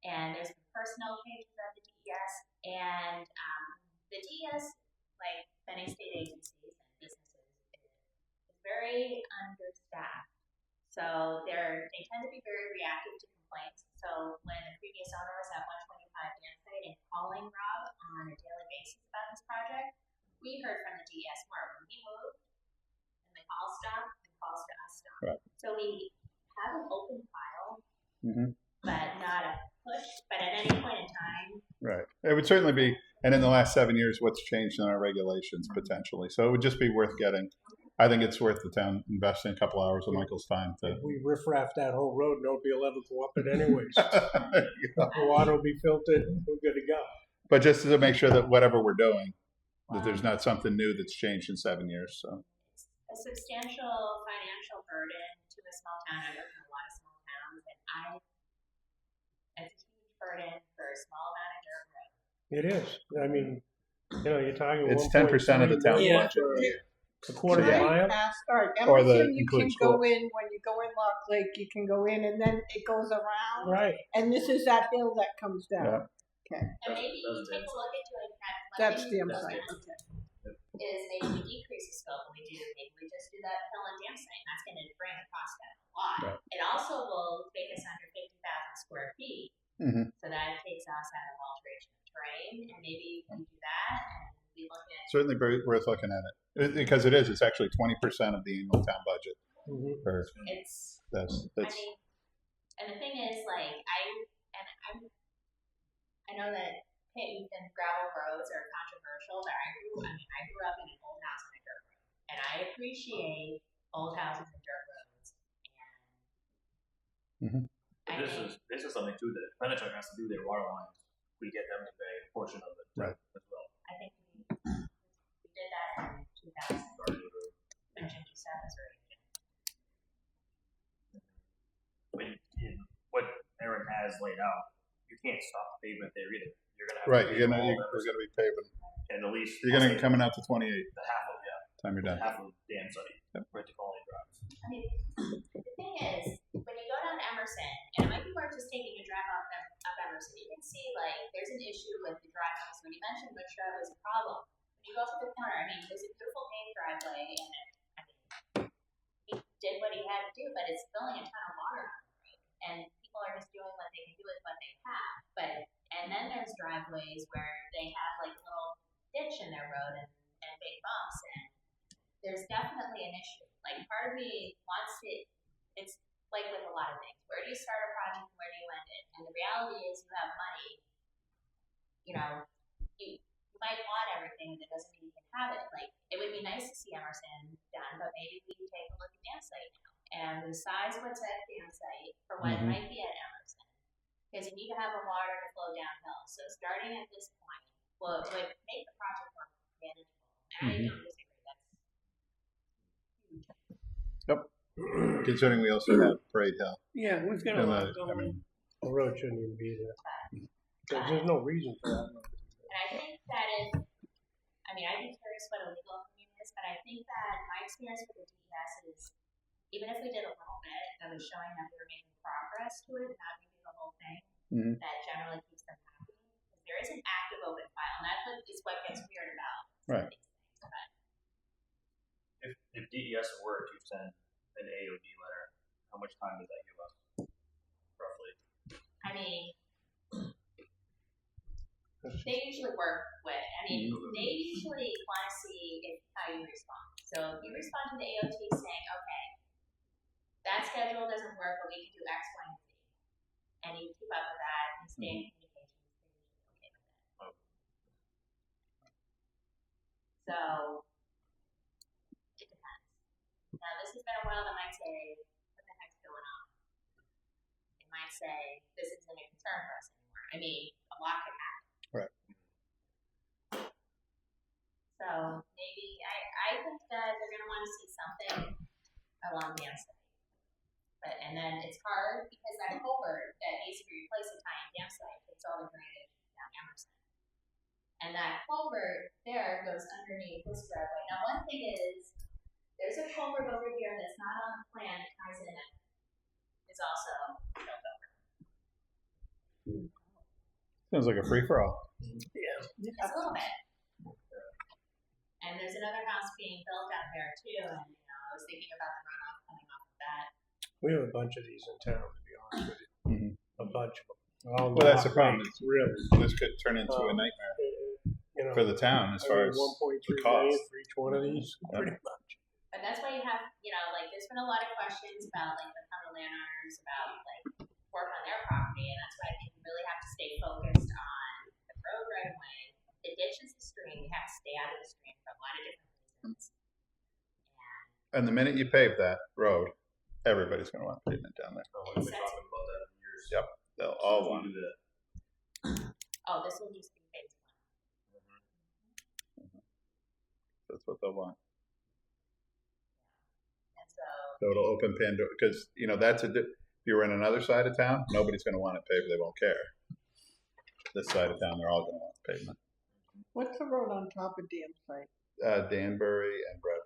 I: And there's been personnel changes at the DES, and the DES, like many state agencies and businesses, is very understaffed. So they tend to be very reactive to complaints. So when the previous owner was at 125 dam site and calling Rob on a daily basis about this project, we heard from the DES more. When he moved and the calls stopped, the calls to us stopped.
A: Right.
I: So we have an open file,
A: Mhm.
I: but not a push. But at any point in time,
A: Right. It would certainly be, and in the last 7 years, what's changed in our regulations potentially. So it would just be worth getting. I think it's worth the town investing a couple hours of Michael's time to.
H: If we riffraff that whole road, nobody will ever go up it anyways. The water will be filtered, we're good to go.
A: But just to make sure that whatever we're doing, that there's not something new that's changed in 7 years. So
I: it's a substantial financial burden to a small town. I work in a lot of small towns, and it's a huge burden for a small amount of dirt road.
H: It is. I mean, you're talking.
A: it's 10% of the town
D: Yeah.
A: budget.
H: A quarter
A: So, yeah.
H: mile.
C: All right,
A: Or the
C: Emerson, you can
A: including
C: go
A: school.
C: in, when you go in Lock Lake, you can go in and then it goes around.
H: Right.
C: And this is that hill that comes down.
A: Yeah.
C: Okay,
I: And maybe you take a look at doing that.
C: that's the site, okay.
I: Is maybe we decrease the scope and maybe we just do that hill and dam site, and that's gonna bring the cost down a lot.
A: Right.
I: It also will take us under 50,000 square feet,
A: Mhm.
I: so that takes us out of alteration of terrain, and maybe we do that, and we look at.
A: Certainly worth looking at it because it is. It's actually 20% of the annual town budget.
H: Mhm.
A: Or
I: It's,
A: that's
I: I mean, and the thing is, like, I know that paved and gravel roads are controversial, but I grew up in an old house and a dirt road, and I appreciate old houses and dirt roads. And I think
E: This is something too that if Penachuk has to do their water lines, we get them to pay a portion of it
A: Right.
E: as well.
I: I think we did that in 2000 when Jimmy Seth was raised.
E: In what Aaron has laid out, you can't stop the pavement there either. You're gonna have
A: right.
E: to
A: You're
E: pave
A: gonna
E: all
A: you're
E: Emerson,
A: gonna be paving.
E: and at least
A: You're gonna be coming out to 28
E: the half of
A: time you're done.
E: half of the dam site right to Colony Drive.
I: I mean, the thing is, when you go down to Emerson, and it might be worth just taking a drive up Emerson, you can see, like, there's an issue with the driveways. When you mentioned which driveway is a problem, when you go to the corner, I mean, there's a beautiful paved driveway, and he did what he had to do, but it's spilling a ton of water on the road, and people are just doing what they can do with what they have. And then there's driveways where they have, like, a little ditch in their road and big bumps, and there's definitely an issue. Like, part of me wants it's like with a lot of things. Where do you start a project and where do you end it? And the reality is you have money, you might want everything, but it doesn't mean you can have it. Like, it would be nice to see Emerson done, but maybe we can take a look at dam site now. And the size of what's at dam site for what might be at Emerson. Because you need to have a water to flow downhill. So starting at this point would make the project more manageable. And I don't disagree.
A: Considering we also have Parade Hill.
D: Yeah, we've got a
A: And
D: lot
A: I
D: going.
A: mean,
H: The road shouldn't even be there. 'Cause there's no reason for that.
I: And I think that is, I mean, I'd be curious what a legal opinion is, but I think that my experience with the DES is, even if we did a little bit that was showing that we were making progress to it, not maybe the whole thing,
A: Mhm.
I: that generally keeps them happy. Because there is an active open file, and that's what gets weird about
A: Right.
I: these things. But
E: If DES were to send an AOD letter, how much time does that give us? Roughly.
I: I mean, they usually work with, they usually want to see how you respond. So if you respond to the AOT saying, okay, that schedule doesn't work, but we can do X, Y, and Z, and you keep up with that and stay in communication, they're usually okay with it. So it depends. Now this has been a while. They might say, what the heck's going on? They might say, this isn't a concern for us anymore. I mean, a lot could happen.
A: Right.
I: So maybe I think that they're gonna want to see something along the side. But and then it's hard because that culvert that needs to be replaced at Italian Dam site takes all the drainage down Emerson. And that culvert there goes underneath this driveway. Now one thing is there's a culvert over here that's not on the plan that ties in it. It's also built over.
A: Sounds like a free for all.
I: It's a little bit. And there's another house being built out there too, and I was thinking about the runoff coming off of that.
H: We have a bunch of these in town, to be honest with you.
A: Mhm.
H: A bunch of them. All
A: Well, that's the
H: the
A: problem. It's
H: really.
A: this could turn into a nightmare
H: You know,
A: for the town as far as
H: 1.3
A: the cost.
H: million for each one of these, pretty much.
I: But that's why you have, like, there's been a lot of questions about, like, the common landowners about, like, work on their property, and that's why I think you really have to stay focused on the road right away. The ditch is the stream. You have to stay out of the stream for a lot of different reasons.
A: And the minute you pave that road, everybody's going to want pavement down there.
E: Oh, we've been talking about that in years.
A: Yep. They'll all want
E: do that.
I: Oh, this will just be phase one.
A: That's what they'll want.
I: And so,
A: So it'll open Pandora because that's if you're in another side of town, nobody's going to want it paved. They won't care. This side of town, they're all going to want pavement.
C: What's the road on top of Dam site?
A: Danbury and Brett.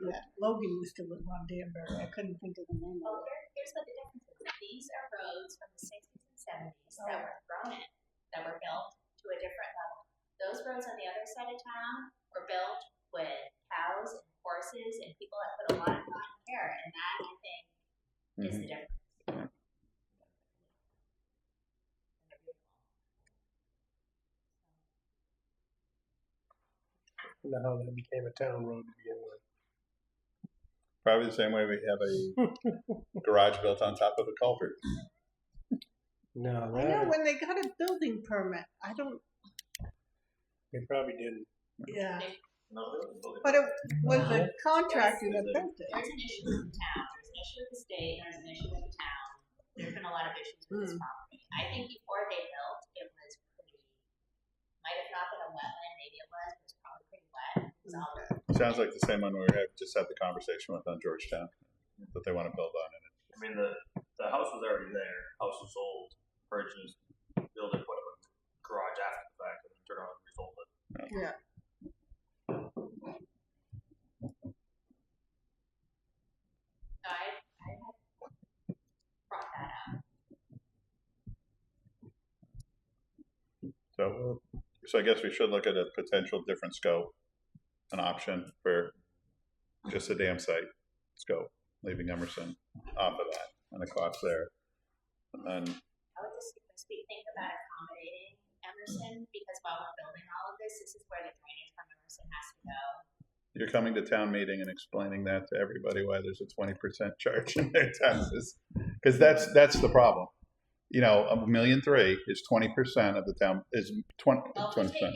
C: Yeah, Logan used to live on Danbury. I couldn't think of the name
I: well,
C: of it.
I: here's what the difference is. These are roads from the 60s and 70s that were thrown in, that were built to a different level. Those roads on the other side of town were built with cows and horses and people that put a lot of thought and care, and that, I think, is the difference.
H: I don't know how that became a town road to begin with.
A: Probably the same way we have a garage built on top of a culvert.
H: No,
C: I know when they got a building permit. I don't.
H: they probably didn't.
C: Yeah,
E: No,
C: but it was a contractor that built it.
I: There's an issue with the town, there's an issue with the state, there's an issue with the town. There's been a lot of issues with this property. I think before they built, it was pretty, might have not been a wetland, maybe it was, but it was probably pretty wet. It was all dirt.
A: Sounds like the same one we just had the conversation with on Georgetown that they want to build on it.
E: I mean, the house was already there. House was sold. Purchased, build it, put up a garage after the fact, and then turn around and resold it.
C: Yeah.
I: So I had brought that up.
A: So I guess we should look at a potential different scope, an option for just a dam site scope, leaving Emerson off of that and the cost there. And then
I: I would just think about accommodating Emerson, because while we're building all of this is where the drainage from Emerson has to go.
A: you're coming to town meeting and explaining that to everybody why there's a 20% charge in their taxes, because that's the problem. $1.3 million is 20% of the town is 20%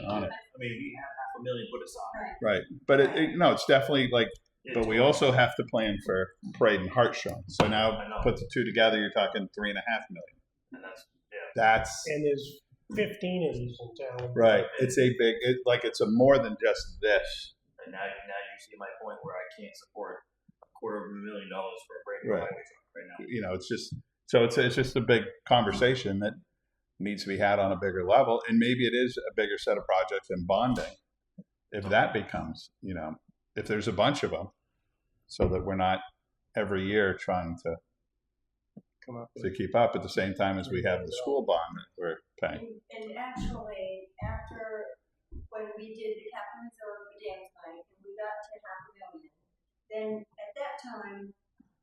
A: on it.
E: I mean, we have $500,000 put aside.
A: Right, but it's definitely like. But we also have to plan for Parade and Hartshorn. So now put the two together, you're talking $3.5 million.
E: And
A: That's
H: And there's 15 of these in town.
A: right. It's a big. It's a more than just this.
E: now you see my point where I can't support a $250,000 for a brand new
A: Right.
E: highway truck right now.
A: You know, it's just so it's just a big conversation that needs to be had on a bigger level, and maybe it is a bigger set of projects and bonding. If that becomes, you know, if there's a bunch of them, so that we're not every year trying to
H: Come up with.
A: keep up at the same time as we have the school bond that we're paying.
B: And actually, after, when we did the capital reserve for dam site, and we got to $500,000, then at that time,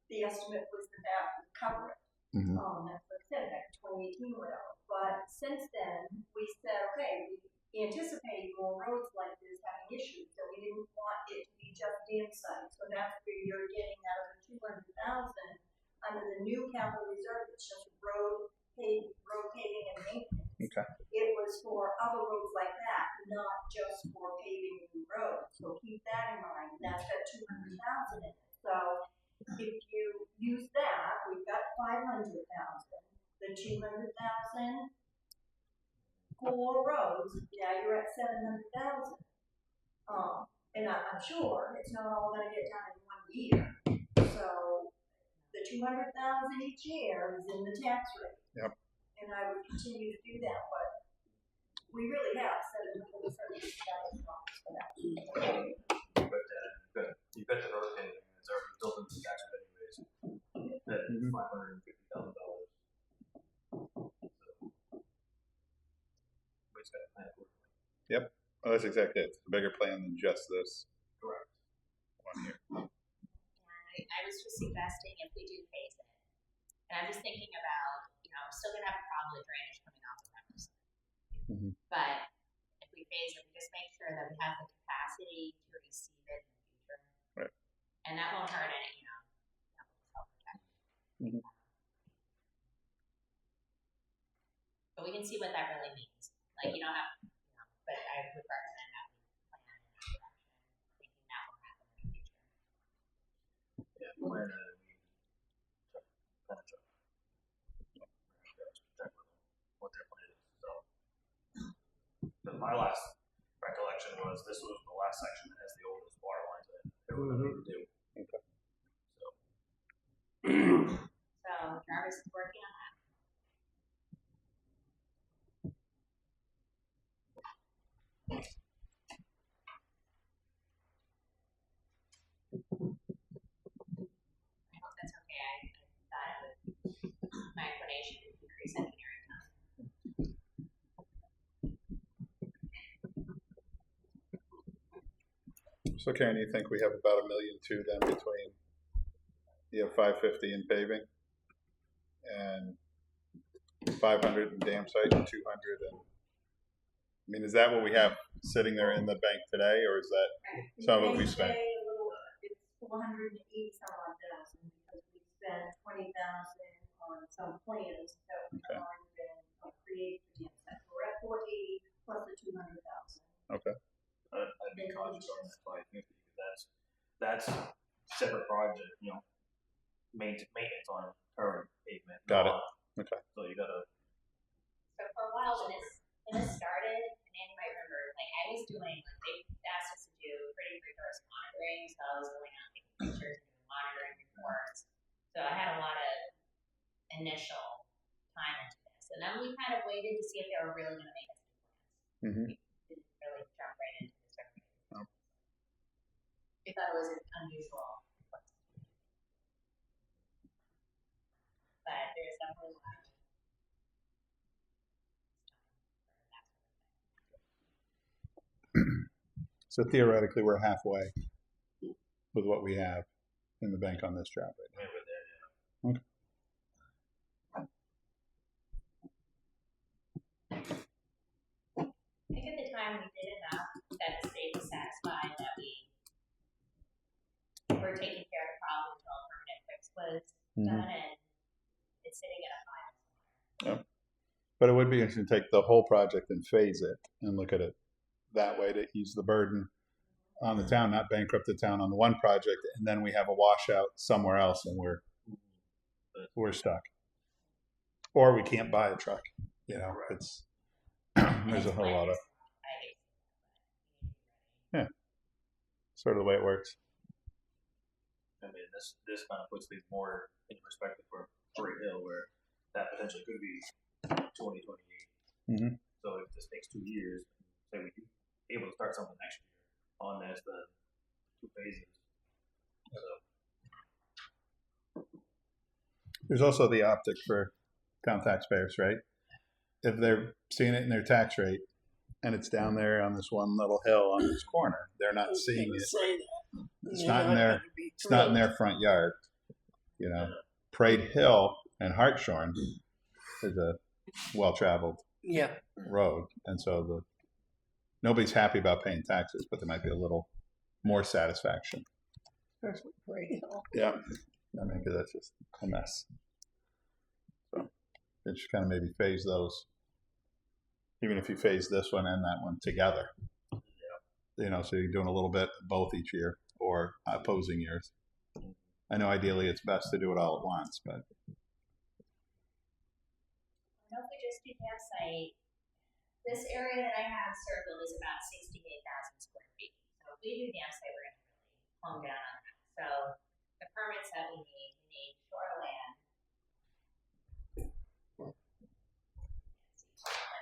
B: the estimate was that that would cover it.
A: Mhm.
B: That's what I said, back in 2018 or whatever. But since then, we said, okay, we anticipate more roads like this having issues, so we didn't want it to be just dam site. So that's where you're getting that other 200,000 under the new capital reserve, it's just road paving and maintenance.
A: Okay.
B: It was for other roads like that, not just for paving new roads. So keep that in mind. That's got 200,000 in it. So if you use that, we've got 500,000. The 200,000 for roads. Now you're at 700,000. And I'm sure it's not all going to get done in 1 year. So the 200,000 each year is in the tax rate.
A: Yep.
B: And I would continue to do that, but we really have $770,000 for that.
E: You bet the road paving is already built into the tax rate anyways. That $550,000. We just got to plan for it.
A: Oh, that's exactly it. It's a bigger plan than just this
E: Correct.
A: 1 year.
I: And I was just suggesting if we do phase it, and I'm just thinking about, you know, we're still gonna have a problem with drainage coming off the campus.
A: Mhm.
I: But if we phase it, we just make sure that we have the capacity to receive it in the future.
A: Right.
I: And that won't hurt any, you know, self-protection.
A: Mhm.
I: But we can see what that really means. Like, you don't have, you know, but I would recommend that we plan in that direction, thinking that will happen in the future.
E: Yeah, plan that and we kind of check what their plan is. So, because my last recollection was this was the last section that has the oldest water lines in it. That we're going to do.
A: Okay.
E: So,
I: So Jarvis is working on that. I hope that's okay. I thought it would, my explanation would increase engineering time.
A: So Karen, you think we have about $1.2 million then between you have 550 in paving and 500 in dam site and 200 and I mean, is that what we have sitting there in the bank today, or is that some of it we spent?
B: It's 480 some odd thousand because we spent 20,000 on some plans that we
A: Okay.
B: already been created for the insect. We're at 480 plus the 200,000.
A: Okay.
E: I'd be cautious on that 550 because that's separate project, you know, maintenance on current pavement.
A: Got it. Okay.
E: So you gotta.
I: So for a while when this started, and Andy might remember, like I was doing, like they asked us to do pretty rigorous monitoring, so I was going out taking pictures and doing monitoring reports. So I had a lot of initial time into this, and then we kind of waited to see if they were really going to make us do plans.
A: Mhm.
I: We didn't really jump right into the survey.
A: Oh.
I: We thought it was an unusual place. But there's definitely a lot of
A: So theoretically, we're halfway with what we have in the bank on this job right now.
E: With that, yeah.
A: Okay.
I: I think at the time we did enough that the state was satisfied that we were taking care of the problem until a permanent fix was done, and it's sitting at a 5 somewhere.
A: But it would be interesting to take the whole project and phase it and look at it that way to ease the burden on the town, not bankrupt the town on the one project, and then we have a washout somewhere else and we're stuck. Or we can't buy a truck. You know, it's there's a whole lot of sort of the way it works.
E: I mean, this kind of puts things more in perspective for Great Hill, where that potentially could be 2028.
A: Mhm.
E: So if this takes 2 years, say we can able to start something next year on this, then 2 phases. So
A: There's also the optic for town taxpayers, right? If they're seeing it in their tax rate and it's down there on this one little hill on this corner, they're not seeing it. It's not in their it's not in their front yard. You know, Parade Hill and Hartshorn is a well-traveled
D: Yeah.
A: road, and so nobody's happy about paying taxes, but there might be a little more satisfaction.
C: Especially Great Hill.
A: Yeah, I mean, because that's just a mess. So it should kind of maybe phase those, even if you phase this one and that one together. You know, so you're doing a little bit of both each year or opposing years. I know ideally it's best to do it all at once, but
I: Now, if we just do campsite, this area that I have circled is about 68,000 square feet. So if we do campsite, we're going to really hone down on that. So the permits that we need shoreland.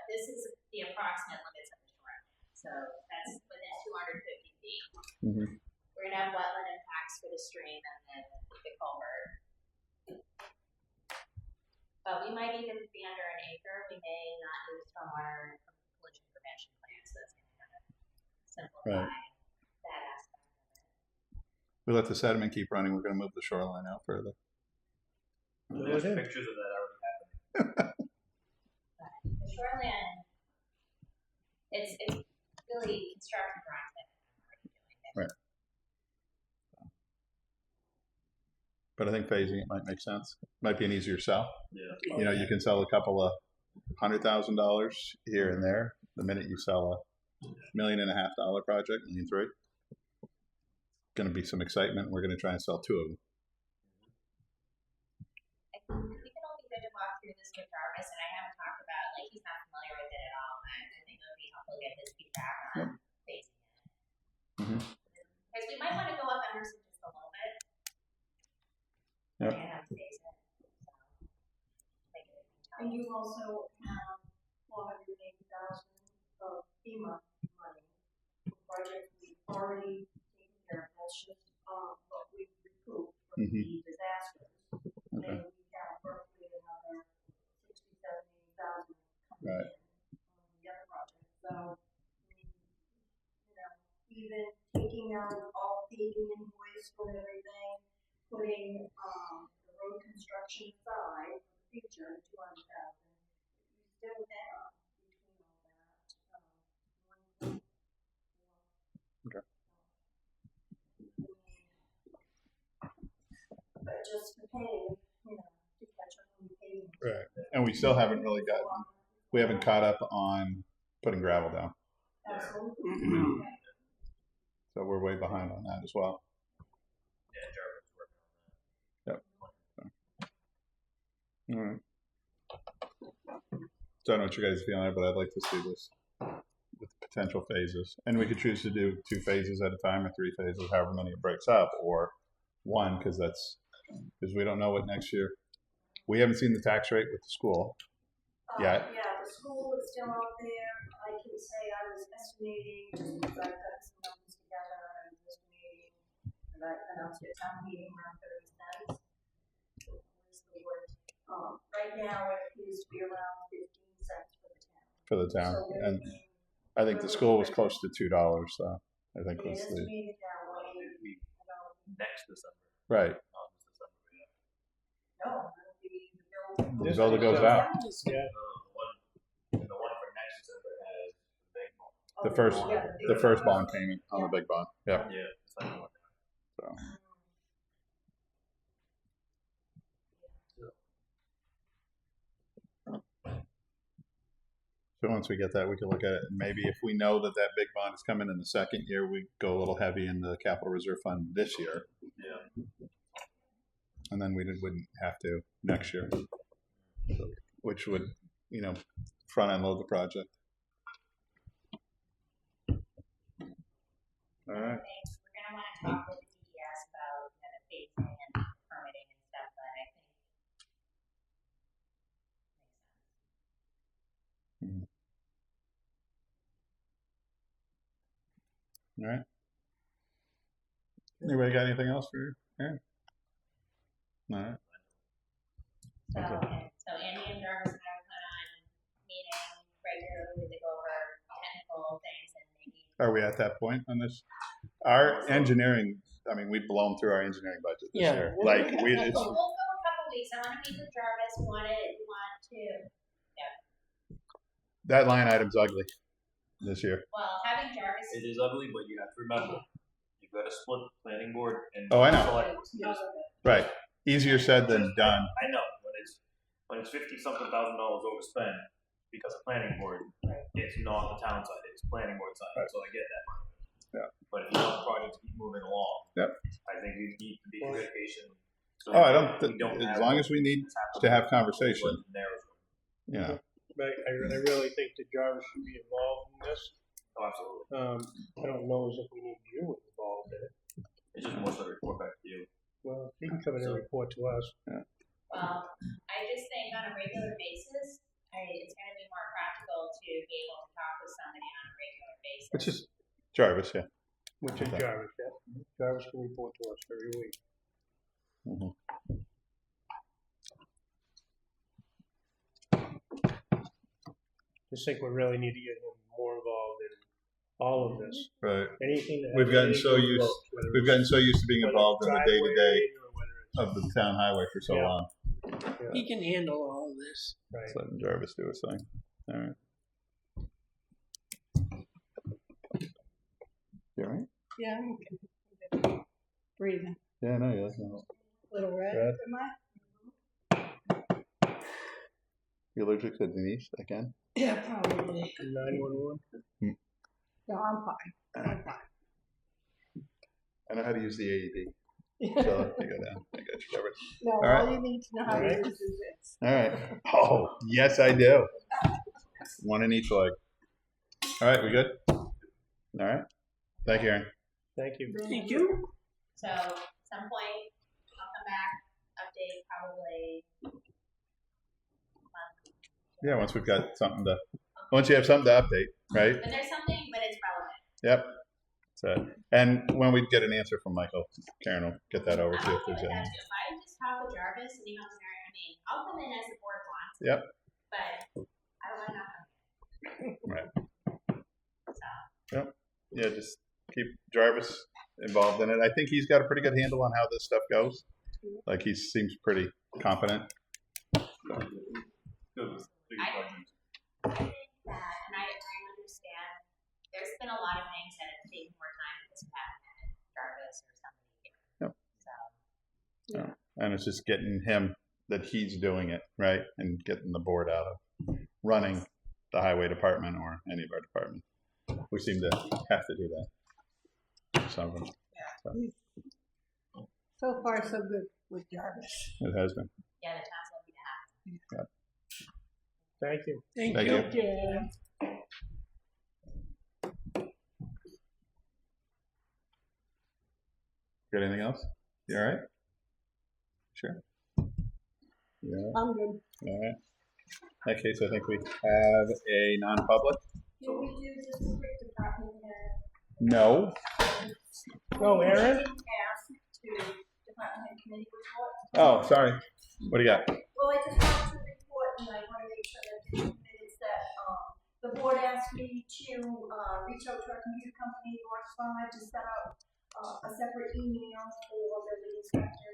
I: This is the approximate limits of the shoreland. So that's within 250 feet.
A: Mhm.
I: We're going to have wetland impacts for the stream and then the culvert. But we might even be under an acre. We may not do the stormwater pollution prevention plan, so that's going to kind of simplify that aspect of it.
A: we let the sediment keep running. We're going to move the shoreline out further.
E: there's pictures of that already happening.
I: But the shoreland, it's really construction drawings that I'm already doing.
A: Right. But I think phasing it might make sense. Might be an easier sell.
E: Yeah.
A: You know, you can sell a couple of $100,000 here and there. The minute you sell a $1.5 million project, $1.3 million, going to be some excitement. We're going to try and sell 2 of them.
I: I think we can all be good to walk through this with Jarvis, and I haven't talked about, like, he's not familiar with it at all, and I think it would be helpful to get his feedback on phasing it.
A: Mhm.
I: Because we might want to go up Emerson just a little bit.
A: Yep.
I: And have to phase it. So, make it
B: And you also have 480,000 of FEMA money, project we've already taken care of, that's just, what we recouped from
A: Mhm.
B: the disasters.
A: Okay.
B: And we have roughly another 67, 80,000 coming
A: Right.
B: in on the other project, so, you know, even taking out all paving invoice for everything, putting, the road construction aside for the future, 200,000, you still have between all that, 1.4.
A: Okay.
B: But just the pay, you know, to catch up on the paving.
A: Right. And we still haven't really we haven't caught up on putting gravel down.
B: Absolutely.
A: So we're way behind on that as well.
E: Yeah, Jarvis is working on that.
A: All right. So I don't know what you guys feel on it, but I'd like to see this with potential phases. And we could choose to do 2 phases at a time or 3 phases, however many it breaks up, or 1, because we don't know what next year. We haven't seen the tax rate with the school. Yeah.
B: Yeah, the school is still out there. I can say I was estimating, just because I put some numbers together, I was estimating, and I announced at town meeting around 30 cents. Where's the word? Right now, it appears to be around 15 cents for the town.
A: For the town.
B: So
A: And I think the school was close to $2, so I think
B: they
A: was the
B: estimated that way.
E: It'd be
B: About,
E: next December,
A: right.
E: not this December. Yeah.
B: no, it'll be the bill.
A: The bill that goes out.
H: Yeah.
E: The one for next December has the big one.
A: The first
B: Yeah,
A: the first bond payment on the big bond. Yeah.
E: Yeah, it's like one.
A: So So once we get that, we can look at it. And maybe if we know that big bond is coming in the second year, we go a little heavy in the capital reserve fund this year.
E: Yeah.
A: And then we wouldn't have to next year, which would, front end load the project. All right.
I: We're going to want to talk with the DES about the phasing and
A: All right. Anybody got anything else for Aaron? All right.
I: So,
A: Okay.
I: so Andy and Jarvis and I will plan on meeting regularly to go over technical things and maybe.
A: Are we at that point on this? Our engineering, I mean, we've blown through our engineering budget this
D: Yeah.
A: year. Like, it's,
I: We'll go a couple weeks. I want to meet with Jarvis. We want to.
A: that line item's ugly this year.
I: Well, having Jarvis.
E: It is ugly, but you have to remember, you've got to split the planning board and.
A: Oh, I know.
E: Select-
A: Right. Easier said than done.
E: I know, when it's $50-something thousand overspent because of planning board, it's not the town side, it's planning board side,
A: Right.
E: so I get that.
A: Yeah.
E: But if you want the project to keep moving along.
A: Yep.
E: I think you need to be communication. So
A: Oh, I don't,
E: we don't
A: as
E: have-
A: long as we need to have conversation, you know.
H: But I really think that Jarvis should be involved in this.
E: Oh, absolutely.
H: I don't know as if we need you involved in it.
E: It's just more so to report back to you.
H: Well, he can come in and report to us.
I: Well, I just think on a regular basis, it's going to be more practical to be able to talk with somebody on a regular basis.
A: Which is Jarvis, yeah.
H: Which is Jarvis, yeah. Jarvis can report to us every week.
A: Mhm.
H: Just think we really need to get him more involved in all of this.
A: Right.
H: Anything that
A: We've gotten
H: anything
A: so
H: to
A: used-
H: vote, whether
A: We've gotten so used to being
H: whether
A: involved in the day to day
H: driveway or whether it's-
A: of the town highway for so
H: Yeah.
A: long.
D: He can handle all of this.
H: Right.
A: Just letting Jarvis do his thing. All right. You all right?
C: Yeah, I'm okay. Breathing.
A: Yeah, no, you're looking
C: Little red.
A: red.
C: Am I?
A: You allergic to Denise again?
C: Yeah, probably.
H: 911.
C: No, I'm fine. I'm fine.
A: I know how to use the AED. So you go down. I got you covered.
C: No,
A: All right.
C: all you need to know how to
H: All right.
C: use is this.
A: All right. Oh, yes, I do. One in each leg. All right, we good? All right. Thank you, Aaron.
H: Thank you.
D: Thank you.
I: So, some point, I'll come back, update probably.
A: Yeah, once we've got something to, once you have something to update, right?
I: But there's something, but it's relevant.
A: Yep. So, and when we get an answer from Michael, Karen will get that over to you
I: I'm
A: if
I: okay with
A: there's
I: that
A: any.
I: too. If I just talk with Jarvis and email Mary, I mean, I'll come in as the board wants.
A: Yep.
I: But I don't want to not come in.
A: Right.
I: So,
A: Yeah, just keep Jarvis involved in it. I think he's got a pretty good handle on how this stuff goes. Like he seems pretty competent.
E: Good. Big
I: I
E: project.
I: think that, and I understand, there's been a lot of things that have taken more time than this past minute, Jarvis or somebody here.
A: Yep.
I: So,
A: And it's just getting him that he's doing it, right? And getting the board out of running the highway department or any of our departments. We seem to have to do that. Some of them.
C: So far, so good with Jarvis.
A: It has been.
I: yeah, the town's lucky to have.
H: Thank you.
D: Thank
A: Thank
D: you.
A: you.
C: Yeah.
A: Got anything else? You all right? Sure. Yeah.
C: I'm good.
A: All right. In that case, I think we have a non-public.
B: Can we do just a quick department head?
A: No.
H: Oh, Aaron?
B: Ask to department head committee report?
A: Oh, sorry. What do you got?
B: Well, I just wanted to report, and I want to make sure that the minutes that, the board asked me to, reach out to our computer company, North 5, to set up, a separate email for the inspector,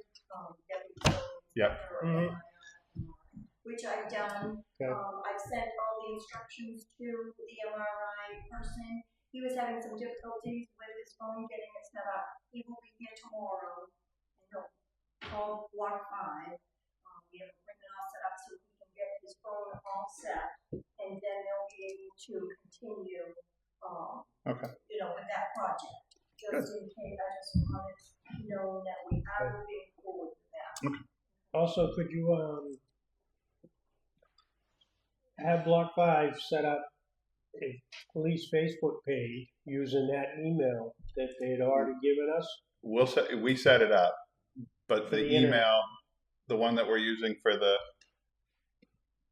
A: Yep.
H: Mhm.
B: Which I've done.
H: Okay.
B: I've sent all the instructions to the MRI person. He was having some difficulties with his phone getting it set up. He will be here tomorrow, and he'll call block 5. We have it all set up so he can get his phone all set, and then they'll be able to continue,
A: Okay.
B: with that project. Just in case, I just wanted to know that we are moving forward with that.
H: Also, could you have Block 5 set up a police Facebook page using that email that they had already given us?
A: We set it up, but
H: For
A: the
H: the internet.
A: email, the one that we're using for the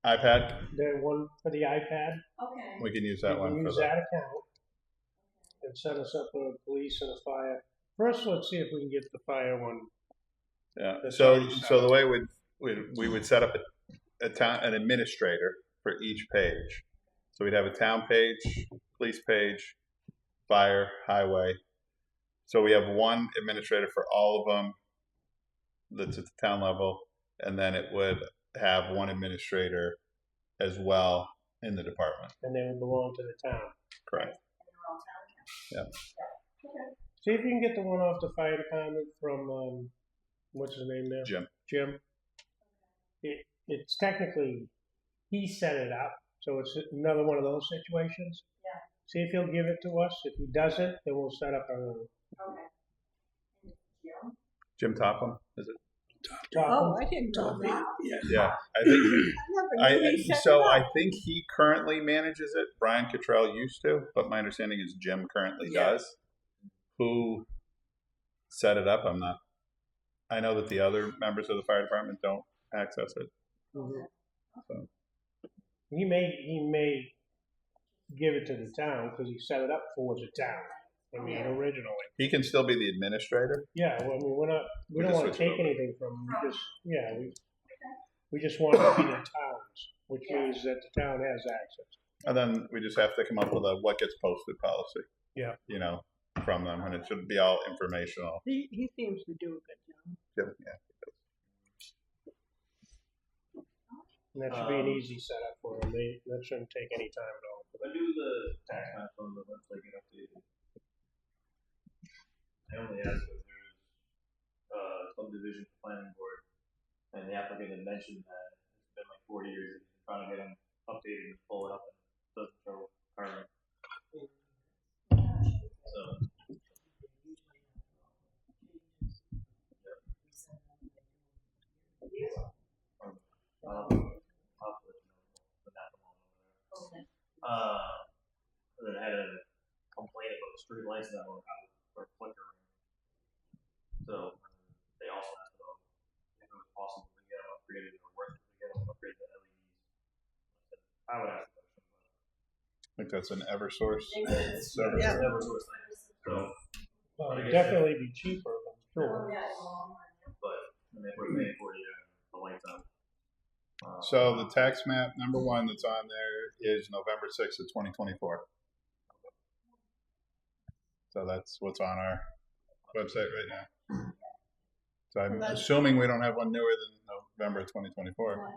A: iPad,
H: The one for the iPad?
B: Okay.
A: we can use
H: You
A: that
H: can
A: one for
H: use
A: the.
H: that account. and set us up with a police and a fire. First, let's see if we can get the fire one.
A: Yeah.
H: That's
A: So
H: already set
A: so
H: up.
A: the way we would set up an administrator for each page. So we'd have a town page, police page, fire, highway. So we have one administrator for all of them that's at the town level, and then it would have one administrator as well in the department.
H: And they would belong to the town.
A: Correct.
B: And they're all town accounts.
A: Yeah.
B: Okay.
H: See if you can get the one off the fire department from, what's his name there?
A: Jim.
H: Jim. It's technically, he set it up, so it's another one of those situations.
B: Yeah.
H: See if he'll give it to us. If he doesn't, then we'll set up our own.
B: Okay. And Jim?
A: Jim Topham, is it?
C: Oh, I didn't know that.
A: Yeah, I think.
C: I never knew he set it
A: So I
C: up.
A: think he currently manages it. Brian Cottrell used to, but my understanding is Jim currently does. Who set it up? I'm not. I know that the other members of the fire department don't access it. So.
H: He may give it to the town because he set it up for the town. I mean, originally.
A: He can still be the administrator.
H: Yeah, well, I mean, we
A: We
H: don't
A: just
H: want to
A: switch it
H: take
A: over.
H: anything from him. We just want it to be the towns, which means that the town has access.
A: And then we just have to come up with a what gets posted policy.
H: Yeah.
A: You know, from them, and it should be all informational.
C: He seems to do a good job.
A: Yeah.
H: And that should be an easy setup for them. That shouldn't take any time at all.
E: When do the tax maps on the website get updated? I only asked if there's subdivision planning board, and the applicant had mentioned that it's been like 40 years, he's been trying to get them updated and pull it up, and it doesn't show current. So. I'll put it, but not the one over there. And then I had a complaint about the street lights that were out for flickering. So they also asked about if it was possible to get them upgraded or worth it to get them upgraded to LEDs. I would ask the question, but
A: I think that's an EverSource.
E: it's
A: service.
C: Yeah.
E: never source thing. So,
H: Well, it'd definitely be cheaper, I'm sure.
B: Yeah, well,
E: but I mean, if we're paying for the lights out.
A: So the tax map number one that's on there is November 6th of 2024. So that's what's on our website right now. So I'm assuming we don't have one newer than November 2024.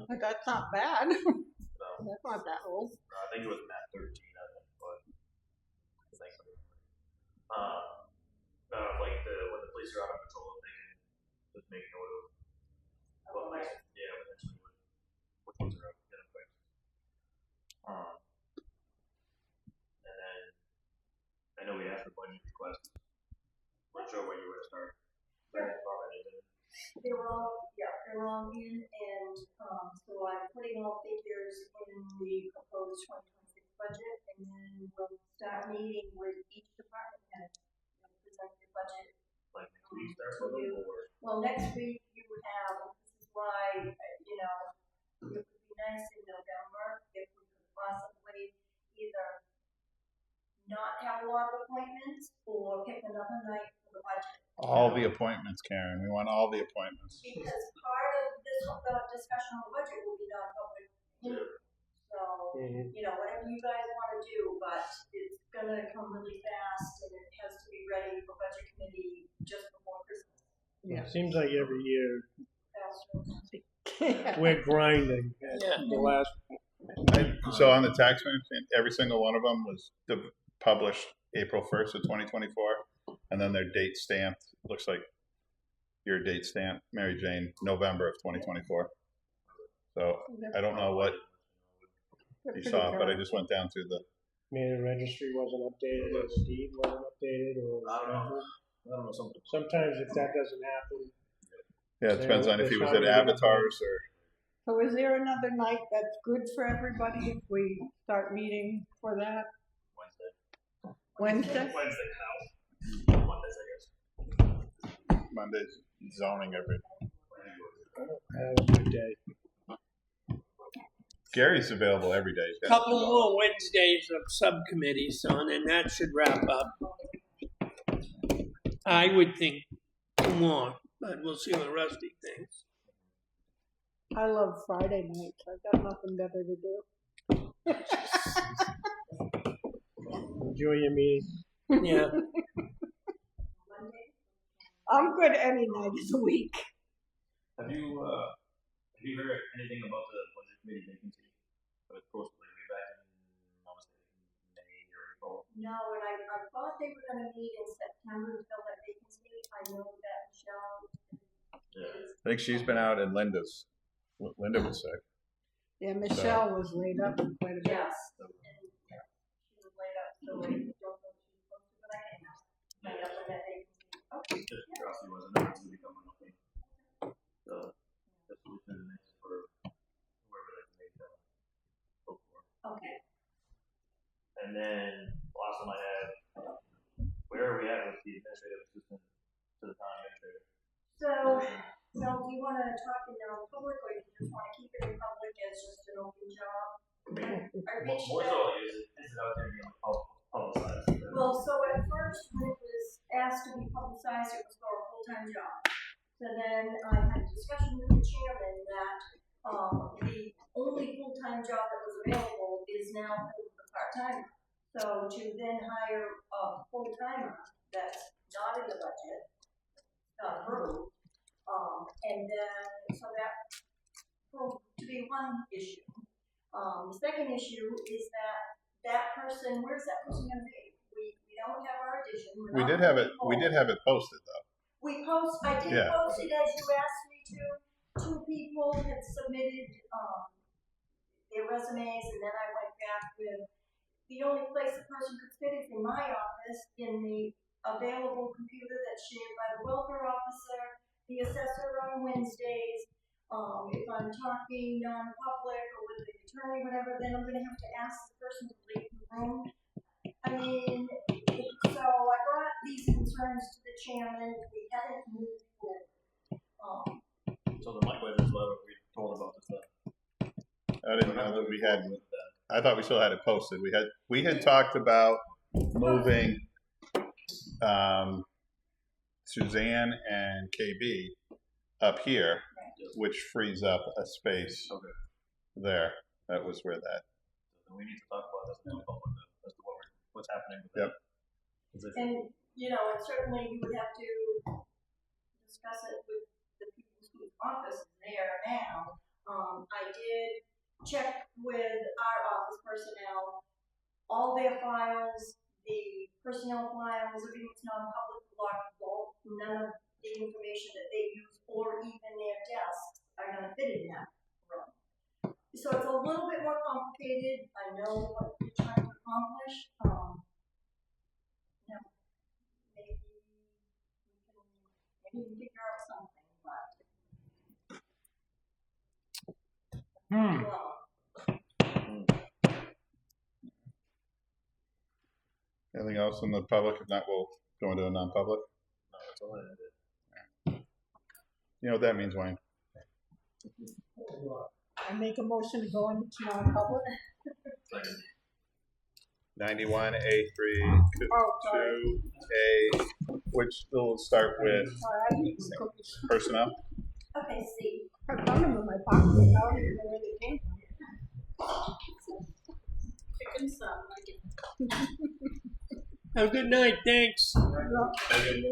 C: But that's not bad.
E: So,
C: That's not that old.
E: I think it was map 13, I think, but I think like when the police are out on patrol, they can just make note of what lights, eventually which ones are out, get them fixed. And then I know we asked for budget requests. Not sure when you were to start.
B: they were all in, and, so I'm putting all figures in the proposed 2026 budget, and then we'll start meeting with each department head, present your budget.
E: Like next week start with them, or
B: Well, next week you would have, this is why, it would be nice in November if we could possibly either not have a lot of appointments or pick another night for the budget.
A: All the appointments, Karen. We want all the appointments.
B: Because part of this, the discussion on the budget will be non-public. So, whatever you guys wanna do, but it's gonna come really fast and it has to be ready for budget committee just before Christmas.
H: It seems like every year
B: That's
H: we're grinding at the last.
A: So on the tax map, every single one of them was published April 1st of 2024, and then their date stamped. Looks like your date stamp, Mary Jane, November of 2024. So I don't know what you saw, but I just went down through the.
H: Maybe the registry wasn't updated, or the deed wasn't updated, or whatever.
E: I don't know something.
H: Sometimes if that doesn't happen,
A: Yeah, it depends on if he was at Avatars or.
C: So is there another night that's good for everybody if we start meeting for that? Wednesday?
E: Wednesday now. Mondays, I guess.
A: Monday's zoning every.
H: have a good day.
A: Gary's available every day. He's got
D: Couple
A: nothing going on.
D: more Wednesdays of subcommittees on, and that should wrap up. I would think 2 more, but we'll see what Rusty thinks.
C: I love Friday nights. I've got nothing better to do.
H: Enjoy your meeting.
D: Yeah.
C: I'm good any night of the week.
E: Have you heard anything about the budget committee vacancy? It was supposed to be back in, I was May or April.
B: No, and I thought they were gonna meet in September to fill that vacancy. I know that Michelle
A: I think she's been out and Linda was sick.
C: Yeah, Michelle was laid up quite a bit.
B: yes, and yeah, she was laid up, so I don't know if she's supposed to, but I can ask. Find out when that vacancy. Okay.
E: Just curiosity wasn't it to become an open. The solution is for whoever that may go for.
B: Okay.
E: And then the last one I had, where are we at with the administrative assistant to the town administrator?
B: So, do you wanna talk in public, or you just wanna keep it in public as just an open job? I reached
E: More
B: out.
E: so, is it out there being publicized?
B: Well, so at first, when it was asked to be publicized, it was for a full-time job. So then I had a discussion with the chairman that, the only full-time job that was available is now filled with a part-timer. So to then hire a full-timer that's not in the budget, not approved, and then, so that proved to be one issue. The second issue is that person, where's that person gonna be? We don't have our addition.
A: We did have it posted though.
B: I did
A: Yeah.
B: post it as you asked me to. 2 people had submitted, their resumes, and then I went back with, the only place a person could fit is in my office, in the available computer that's shared by the welfare officer, the assessor on Wednesdays. If I'm talking non-public or with the attorney, whatever, then I'm gonna have to ask the person to leave the room. I mean, so I brought these concerns to the chairman, we haven't moved forward.
E: So the mic was what we told about this stuff.
A: I didn't know that we had. I thought we still had it posted. We had talked about moving Suzanne and KB up here, which frees up a space there. That was where that.
E: So we need to talk about this in public as to what's happening with
A: Yep.
E: that position.
B: And, and certainly you would have to discuss it with the people whose office is there now. I did check with our office personnel, all their files, the personnel files, everything's non-public, locked vault, none of the information that they use or even their desks are gonna fit in that room. So it's a little bit more complicated. I know what you're trying to accomplish. Maybe we can figure out something, but. Well,
A: Anything else in the public? If not, we'll go into a non-public.
E: No, that's all I did.
A: You know what that means, Wayne?
C: I make a motion to go into non-public.
A: 91A3
C: Oh, sorry.
A: 2A, which will start with
C: Sorry, I need some cookies.
A: personnel.
B: Okay, see.
C: I found them in my pocket. I don't even know where they came from. Chicken some.
D: Have a good night, thanks.